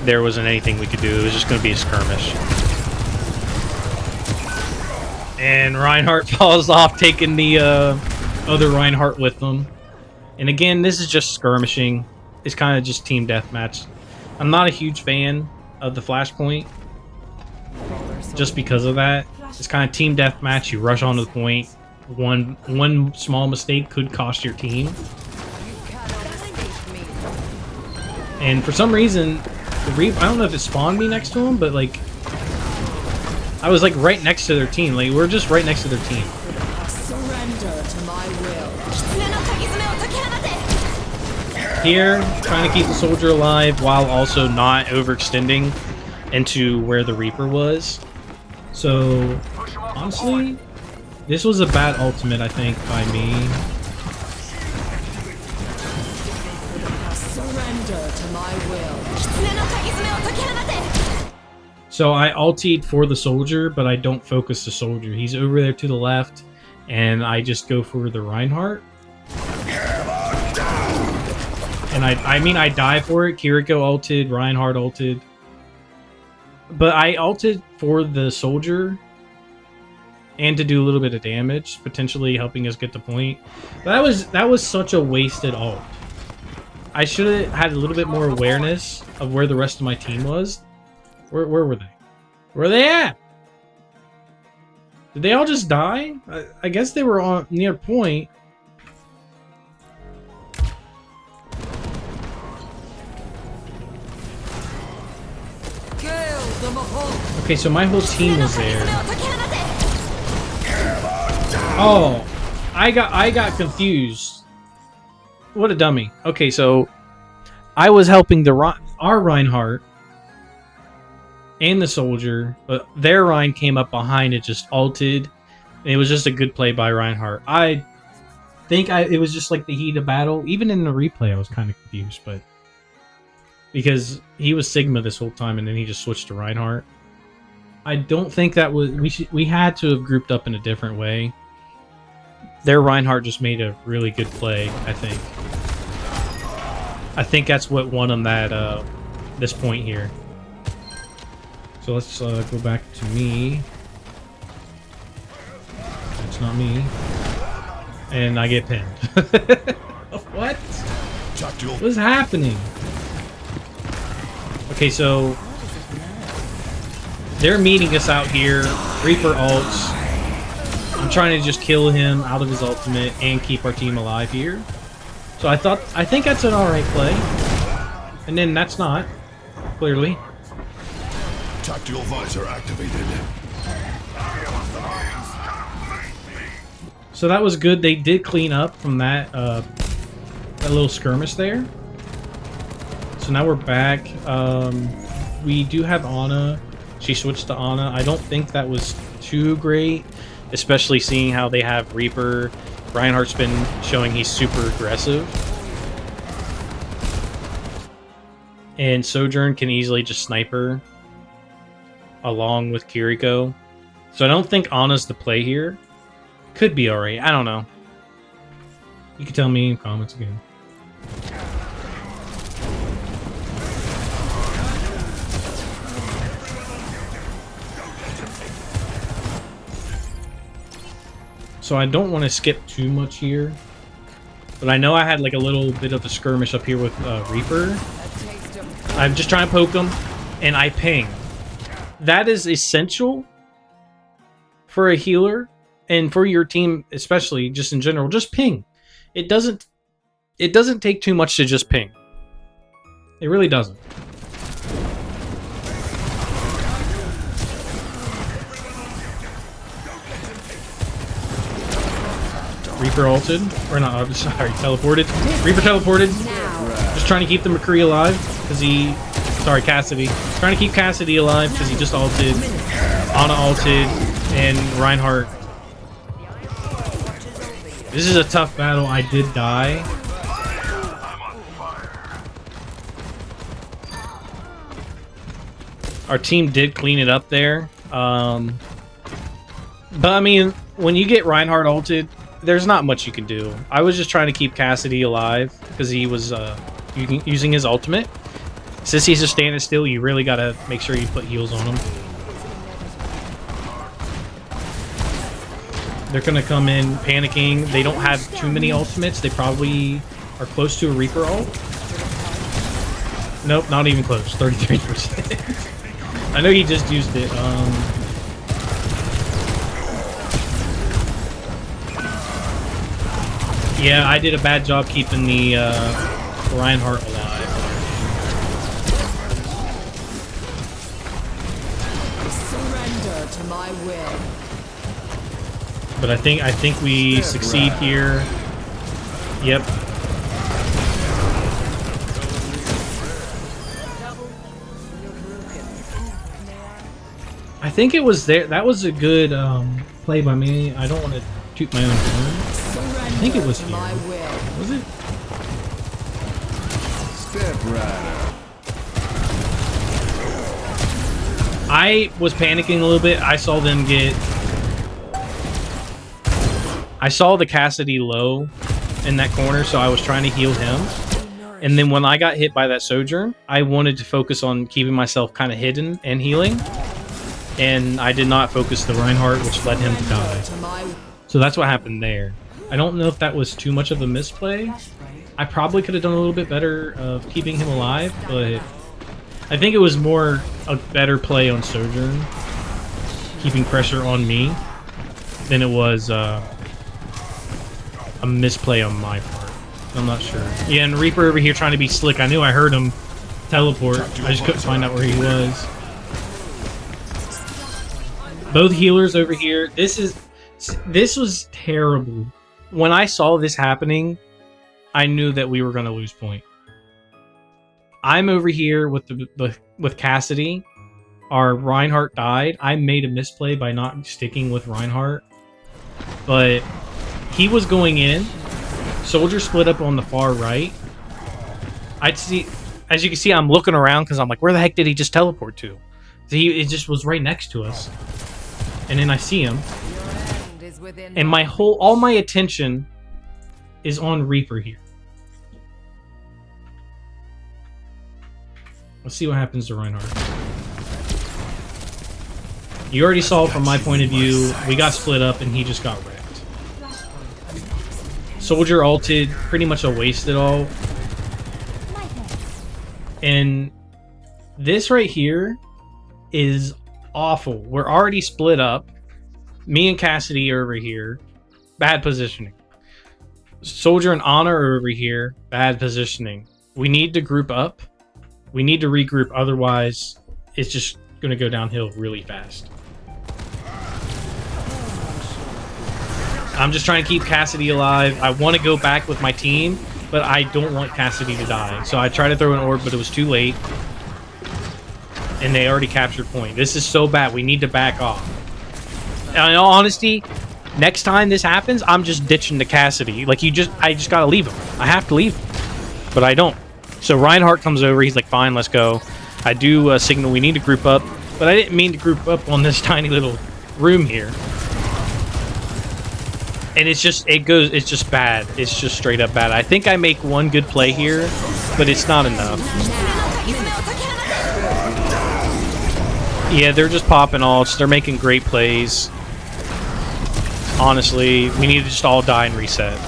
There wasn't anything we could do. It was just going to be a skirmish. And Reinhardt falls off, taking the other Reinhardt with them. And again, this is just skirmishing. It's kind of just team deathmatch. I'm not a huge fan of the Flashpoint, just because of that. It's kind of team deathmatch. You rush onto the point. One small mistake could cost your team. And for some reason, the I don't know if it spawned me next to him, but like I was like right next to their team. Like we're just right next to their team. Surrender to my will. Here, trying to keep the Soldier alive while also not overextending into where the Reaper was. So, honestly, this was a bad ultimate, I think, by me. Surrender to my will. So I ultied for the Soldier, but I don't focus the Soldier. He's over there to the left, and I just go for the Reinhardt. And I mean, I die for it. Kiriko ulted, Reinhardt ulted. But I ulted for the Soldier and to do a little bit of damage, potentially helping us get the point. But that was such a wasted ult. I should have had a little bit more awareness of where the rest of my team was. Where were they? Where are they at? Did they all just die? I guess they were on near point. Okay, so my whole team was there. Oh, I got confused. What a dummy. Okay, so I was helping our Reinhardt and the Soldier, but their Rein came up behind it, just ulted. And it was just a good play by Reinhardt. I think it was just like the heat of battle. Even in the replay, I was kind of confused, but because he was Sigma this whole time, and then he just switched to Reinhardt. I don't think that was we had to have grouped up in a different way. Their Reinhardt just made a really good play, I think. I think that's what won them that this point here. So let's go back to me. That's not me. And I get pinned. What? What is happening? Okay, so they're meeting us out here. Reaper ults. I'm trying to just kill him out of his ultimate and keep our team alive here. So I think that's an alright play. And then that's not, clearly. Tactical visor activated. So that was good. They did clean up from that that little skirmish there. So now we're back. We do have Ana. She switched to Ana. I don't think that was too great, especially seeing how they have Reaper. Reinhardt's been showing he's super aggressive. And Sojourn can easily just snipe her along with Kiriko. So I don't think Ana's the play here. Could be alright. I don't know. You can tell me in comments again. So I don't want to skip too much here. But I know I had like a little bit of a skirmish up here with Reaper. I'm just trying to poke him, and I ping. That is essential for a healer, and for your team especially, just in general. Just ping. It doesn't take too much to just ping. It really doesn't. Reaper ulted, or not, I'm sorry, teleported. Reaper teleported. Just trying to keep the McCree alive, because he, sorry, Cassidy. Trying to keep Cassidy alive, because he just ulted. Ana ulted, and Reinhardt. This is a tough battle. I did die. Our team did clean it up there. But I mean, when you get Reinhardt ulted, there's not much you can do. I was just trying to keep Cassidy alive because he was using his ultimate. Since he's just standing still, you really gotta make sure you put heals on him. They're gonna come in panicking. They don't have too many ultimates. They probably are close to a Reaper ult. Nope, not even close. 33%. I know he just used it. Yeah, I did a bad job keeping the Reinhardt alive. Surrender to my will. But I think we succeed here. Yep. I think it was there. That was a good play by me. I don't want to toot my own horn. I think it was here. Was it? Step right. I was panicking a little bit. I saw them get... I saw the Cassidy low in that corner, so I was trying to heal him. And then when I got hit by that Sojourn, I wanted to focus on keeping myself kind of hidden and healing. And I did not focus the Reinhardt, which led him to die. So that's what happened there. I don't know if that was too much of a misplay. I probably could have done a little bit better of keeping him alive, but I think it was more a better play on Sojourn, keeping pressure on me, than it was a misplay on my part. I'm not sure. Yeah, and Reaper over here trying to be slick. I knew I heard him teleport. I just couldn't find out where he was. Both healers over here. This was terrible. When I saw this happening, I knew that we were going to lose point. I'm over here with with Cassidy. Our Reinhardt died. I made a misplay by not sticking with Reinhardt, but he was going in. Soldier split up on the far right. I'd see, as you can see, I'm looking around because I'm like, where the heck did he just teleport to? It just was right next to us. And then I see him. And all my attention is on Reaper here. Let's see what happens to Reinhardt. You already saw from my point of view, we got split up and he just got wrecked. Soldier ulted, pretty much a wasted ult. And this right here is awful. We're already split up. Me and Cassidy are over here. Bad positioning. Soldier and Ana are over here. Bad positioning. We need to group up. We need to regroup. Otherwise, it's just going to go downhill really fast. I'm just trying to keep Cassidy alive. I want to go back with my team, but I don't want Cassidy to die. So I tried to throw an orb, but it was too late. And they already captured point. This is so bad. We need to back off. And in all honesty, next time this happens, I'm just ditching the Cassidy. Like, I just gotta leave him. I have to leave him. But I don't. So Reinhardt comes over. He's like, fine, let's go. I do signal we need to group up. But I didn't mean to group up on this tiny little room here. And it's just bad. It's just straight up bad. I think I make one good play here, but it's not enough. Yeah, they're just popping ults. They're making great plays. Honestly, we need to just all die and reset.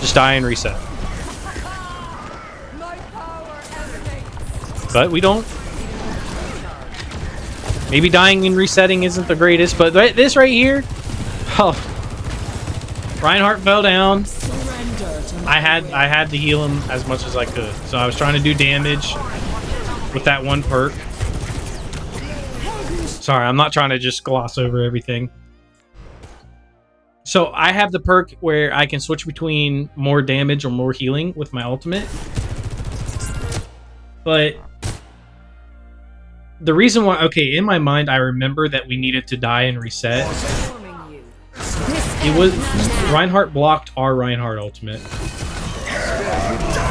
Just die and reset. But we don't. Maybe dying and resetting isn't the greatest, but this right here, oh, Reinhardt fell down. I had to heal him as much as I could, so I was trying to do damage with that one perk. Sorry, I'm not trying to just gloss over everything. So I have the perk where I can switch between more damage or more healing with my ultimate, but the reason why, okay, in my mind, I remember that we needed to die and reset. It was Reinhardt blocked our Reinhardt ultimate.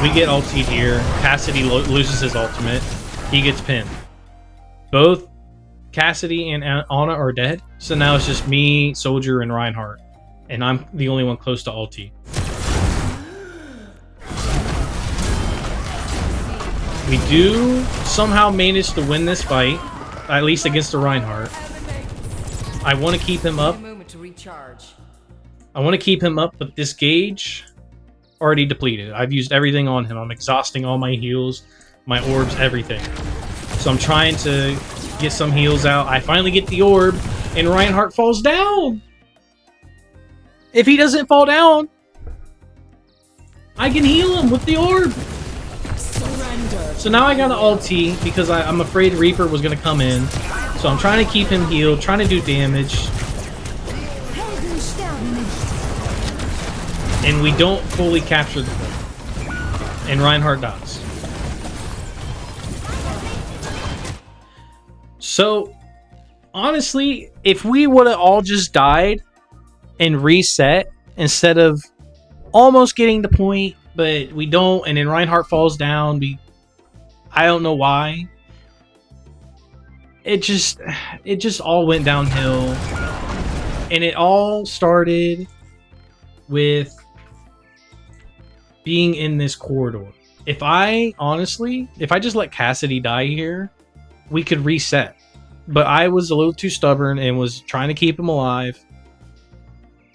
We get ultied here. Cassidy loses his ultimate. He gets pinned. Both Cassidy and Ana are dead. So now it's just me, Soldier, and Reinhardt. And I'm the only one close to ulti. We do somehow manage to win this fight, at least against the Reinhardt. I want to keep him up. I want to keep him up, but this gauge already depleted. I've used everything on him. I'm exhausting all my heals, my orbs, everything. So I'm trying to get some heals out. I finally get the orb, and Reinhardt falls down. If he doesn't fall down, I can heal him with the orb. So now I got an ulti because I'm afraid Reaper was going to come in. So I'm trying to keep him healed, trying to do damage. And we don't fully capture the point. And Reinhardt dies. So, honestly, if we would have all just died and reset instead of almost getting the point, but we don't, and then Reinhardt falls down, I don't know why. It just all went downhill. And it all started with being in this corridor. If I just let Cassidy die here, we could reset. But I was a little too stubborn and was trying to keep him alive.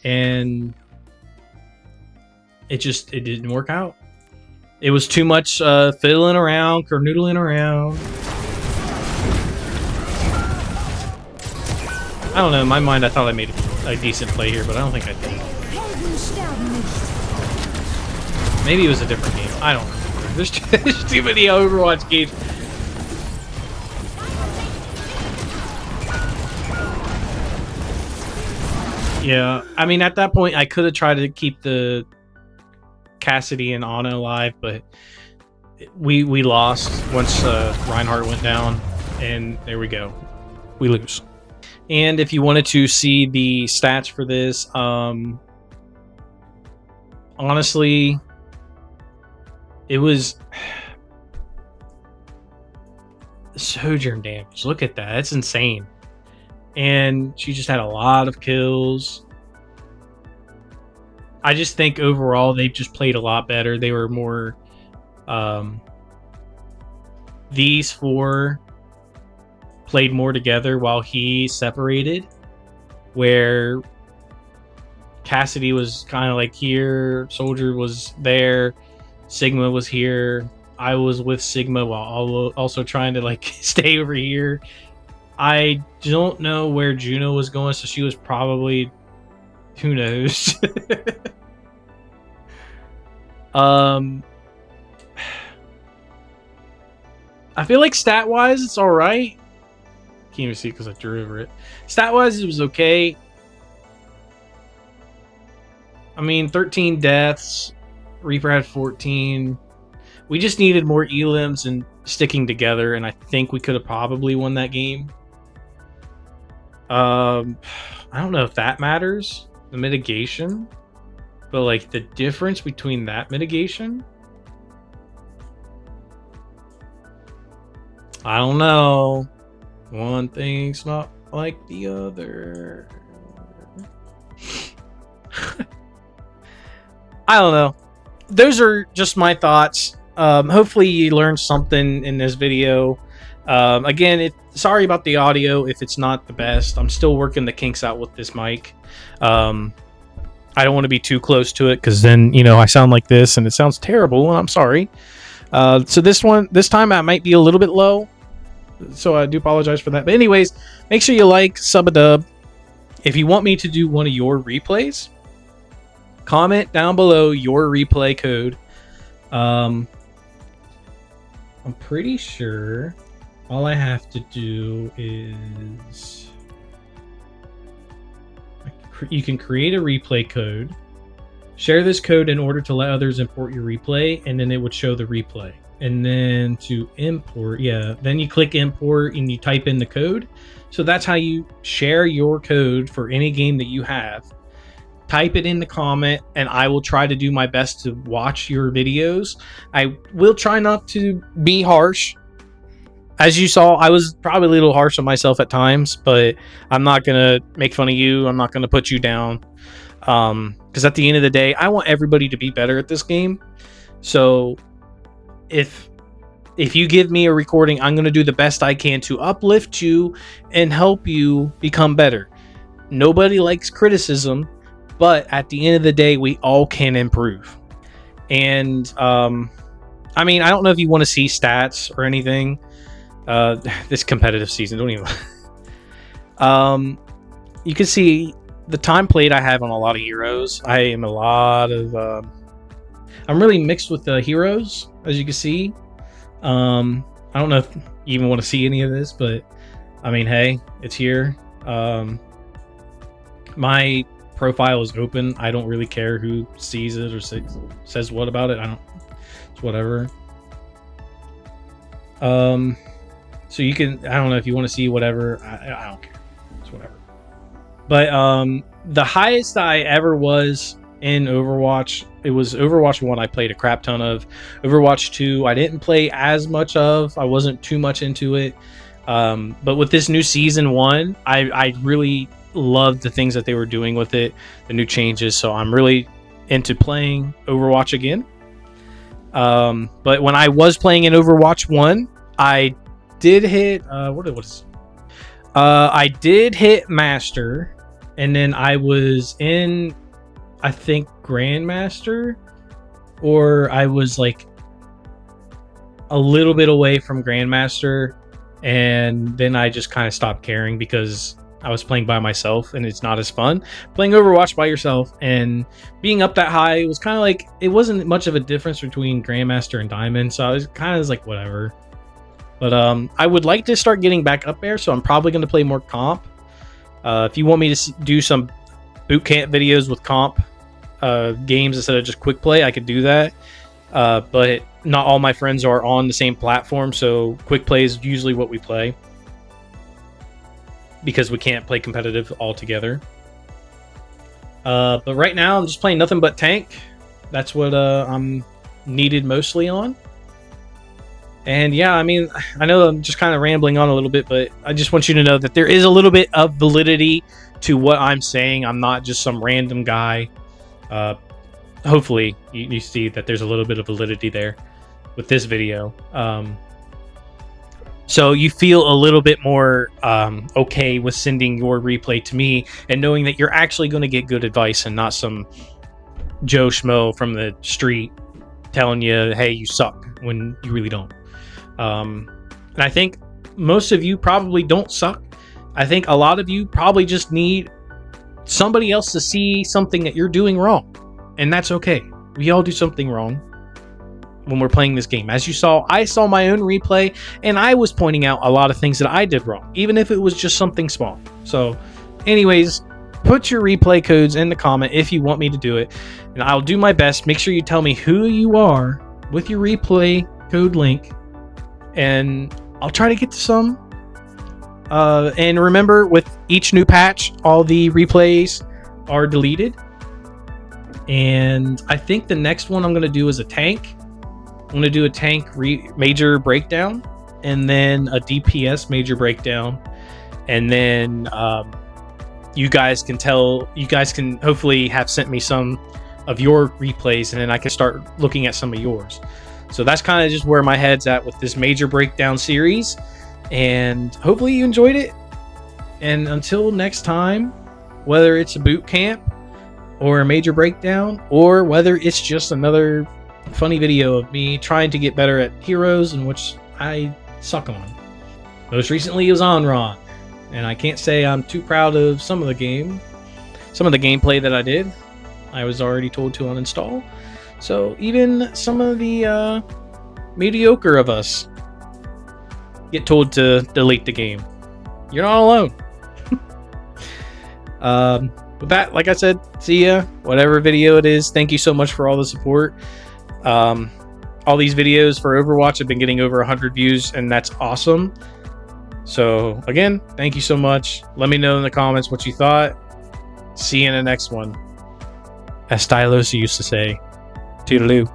And it didn't work out. It was too much fiddling around, kernoodling around. I don't know, in my mind I thought I made a decent play here, but I don't think I did. Maybe it was a different game. I don't remember. There's too many Overwatch games. Yeah, I mean, at that point, I could have tried to keep the Cassidy and Ana alive, but we lost once Reinhardt went down, and there we go. We lose. And if you wanted to see the stats for this, honestly, it was Sojourn damage. Look at that. That's insane. And she just had a lot of kills. I just think overall they just played a lot better. They were more these four played more together while he separated, where Cassidy was kind of like here, Soldier was there, Sigma was here, I was with Sigma while also trying to like stay over here. I don't know where Juno was going, so she was probably, who knows. I feel like stat wise it's all right. Can't even see because I drew over it. Stat wise it was okay. I mean, 13 deaths. Reaper had 14. We just needed more elims and sticking together, and I think we could have probably won that game. I don't know if that matters, the mitigation, but like the difference between that mitigation, I don't know. One thing's not like the other. I don't know. Those are just my thoughts. Hopefully you learned something in this video. Again, sorry about the audio if it's not the best. I'm still working the kinks out with this mic. I don't want to be too close to it because then, I sound like this and it sounds terrible, and I'm sorry. So this time I might be a little bit low, so I do apologize for that. But anyways, make sure you like, sub a dub. If you want me to do one of your replays, comment down below your replay code. I'm pretty sure all I have to do is you can create a replay code, share this code in order to let others import your replay, and then it would show the replay. And then to import, then you click import and you type in the code. So that's how you share your code for any game that you have. Type it in the comment, and I will try to do my best to watch your videos. I will try not to be harsh. As you saw, I was probably a little harsh on myself at times, but I'm not going to make fun of you. I'm not going to put you down. Because at the end of the day, I want everybody to be better at this game. So if you give me a recording, I'm going to do the best I can to uplift you and help you become better. Nobody likes criticism, but at the end of the day, we all can improve. And I mean, I don't know if you want to see stats or anything. This competitive season, don't even. You can see the time played I have on a lot of heroes. I am a lot of. I'm really mixed with the heroes, as you can see. I don't know if you even want to see any of this, but I mean, hey, it's here. My profile is open. I don't really care who sees it or says what about it. It's whatever. So you can, I don't know if you want to see whatever. I don't care. It's whatever. But the highest I ever was in Overwatch, it was Overwatch 1 I played a crap ton of. Overwatch 2 I didn't play as much of. I wasn't too much into it. But with this new Season 1, I really loved the things that they were doing with it, the new changes. So I'm really into playing Overwatch again. But when I was playing in Overwatch 1, I did hit I did hit Master, and then I was in, I think, Grandmaster, or I was like a little bit away from Grandmaster, and then I just kind of stopped caring because I was playing by myself and it's not as fun. Playing Overwatch by yourself and being up that high, it was kind of like, it wasn't much of a difference between Grandmaster and Diamond, so I was kind of like, whatever. But I would like to start getting back up there, so I'm probably going to play more comp. If you want me to do some boot camp videos with comp games instead of just quick play, I could do that. But not all my friends are on the same platform, so quick play is usually what we play because we can't play competitive all together. But right now, I'm just playing nothing but tank. That's what I'm needed mostly on. And yeah, I mean, I know I'm just kind of rambling on a little bit, but I just want you to know that there is a little bit of validity to what I'm saying. I'm not just some random guy. Hopefully, you see that there's a little bit of validity there with this video. So you feel a little bit more okay with sending your replay to me and knowing that you're actually going to get good advice and not some Joe Schmo from the street telling you, hey, you suck, when you really don't. And I think most of you probably don't suck. I think a lot of you probably just need somebody else to see something that you're doing wrong. And that's okay. We all do something wrong when we're playing this game. As you saw, I saw my own replay and I was pointing out a lot of things that I did wrong, even if it was just something small. So anyways, put your replay codes in the comment if you want me to do it, and I'll do my best. Make sure you tell me who you are with your replay code link, and I'll try to get to some. And remember, with each new patch, all the replays are deleted. And I think the next one I'm going to do is a tank. I'm going to do a tank major breakdown, and then a DPS major breakdown. And then you guys can hopefully have sent me some of your replays, and then I can start looking at some of yours. So that's kind of just where my head's at with this major breakdown series. And hopefully you enjoyed it. And until next time, whether it's a boot camp or a major breakdown, or whether it's just another funny video of me trying to get better at heroes, in which I suck on. Most recently it was Onron, and I can't say I'm too proud of some of the gameplay that I did. I was already told to uninstall. So even some of the mediocre of us get told to delete the game. You're not alone. With that, like I said, see ya. Whatever video it is, thank you so much for all the support. All these videos for Overwatch have been getting over 100 views, and that's awesome. So again, thank you so much. Let me know in the comments what you thought. See you in the next one. As Stylos used to say, toodaloo.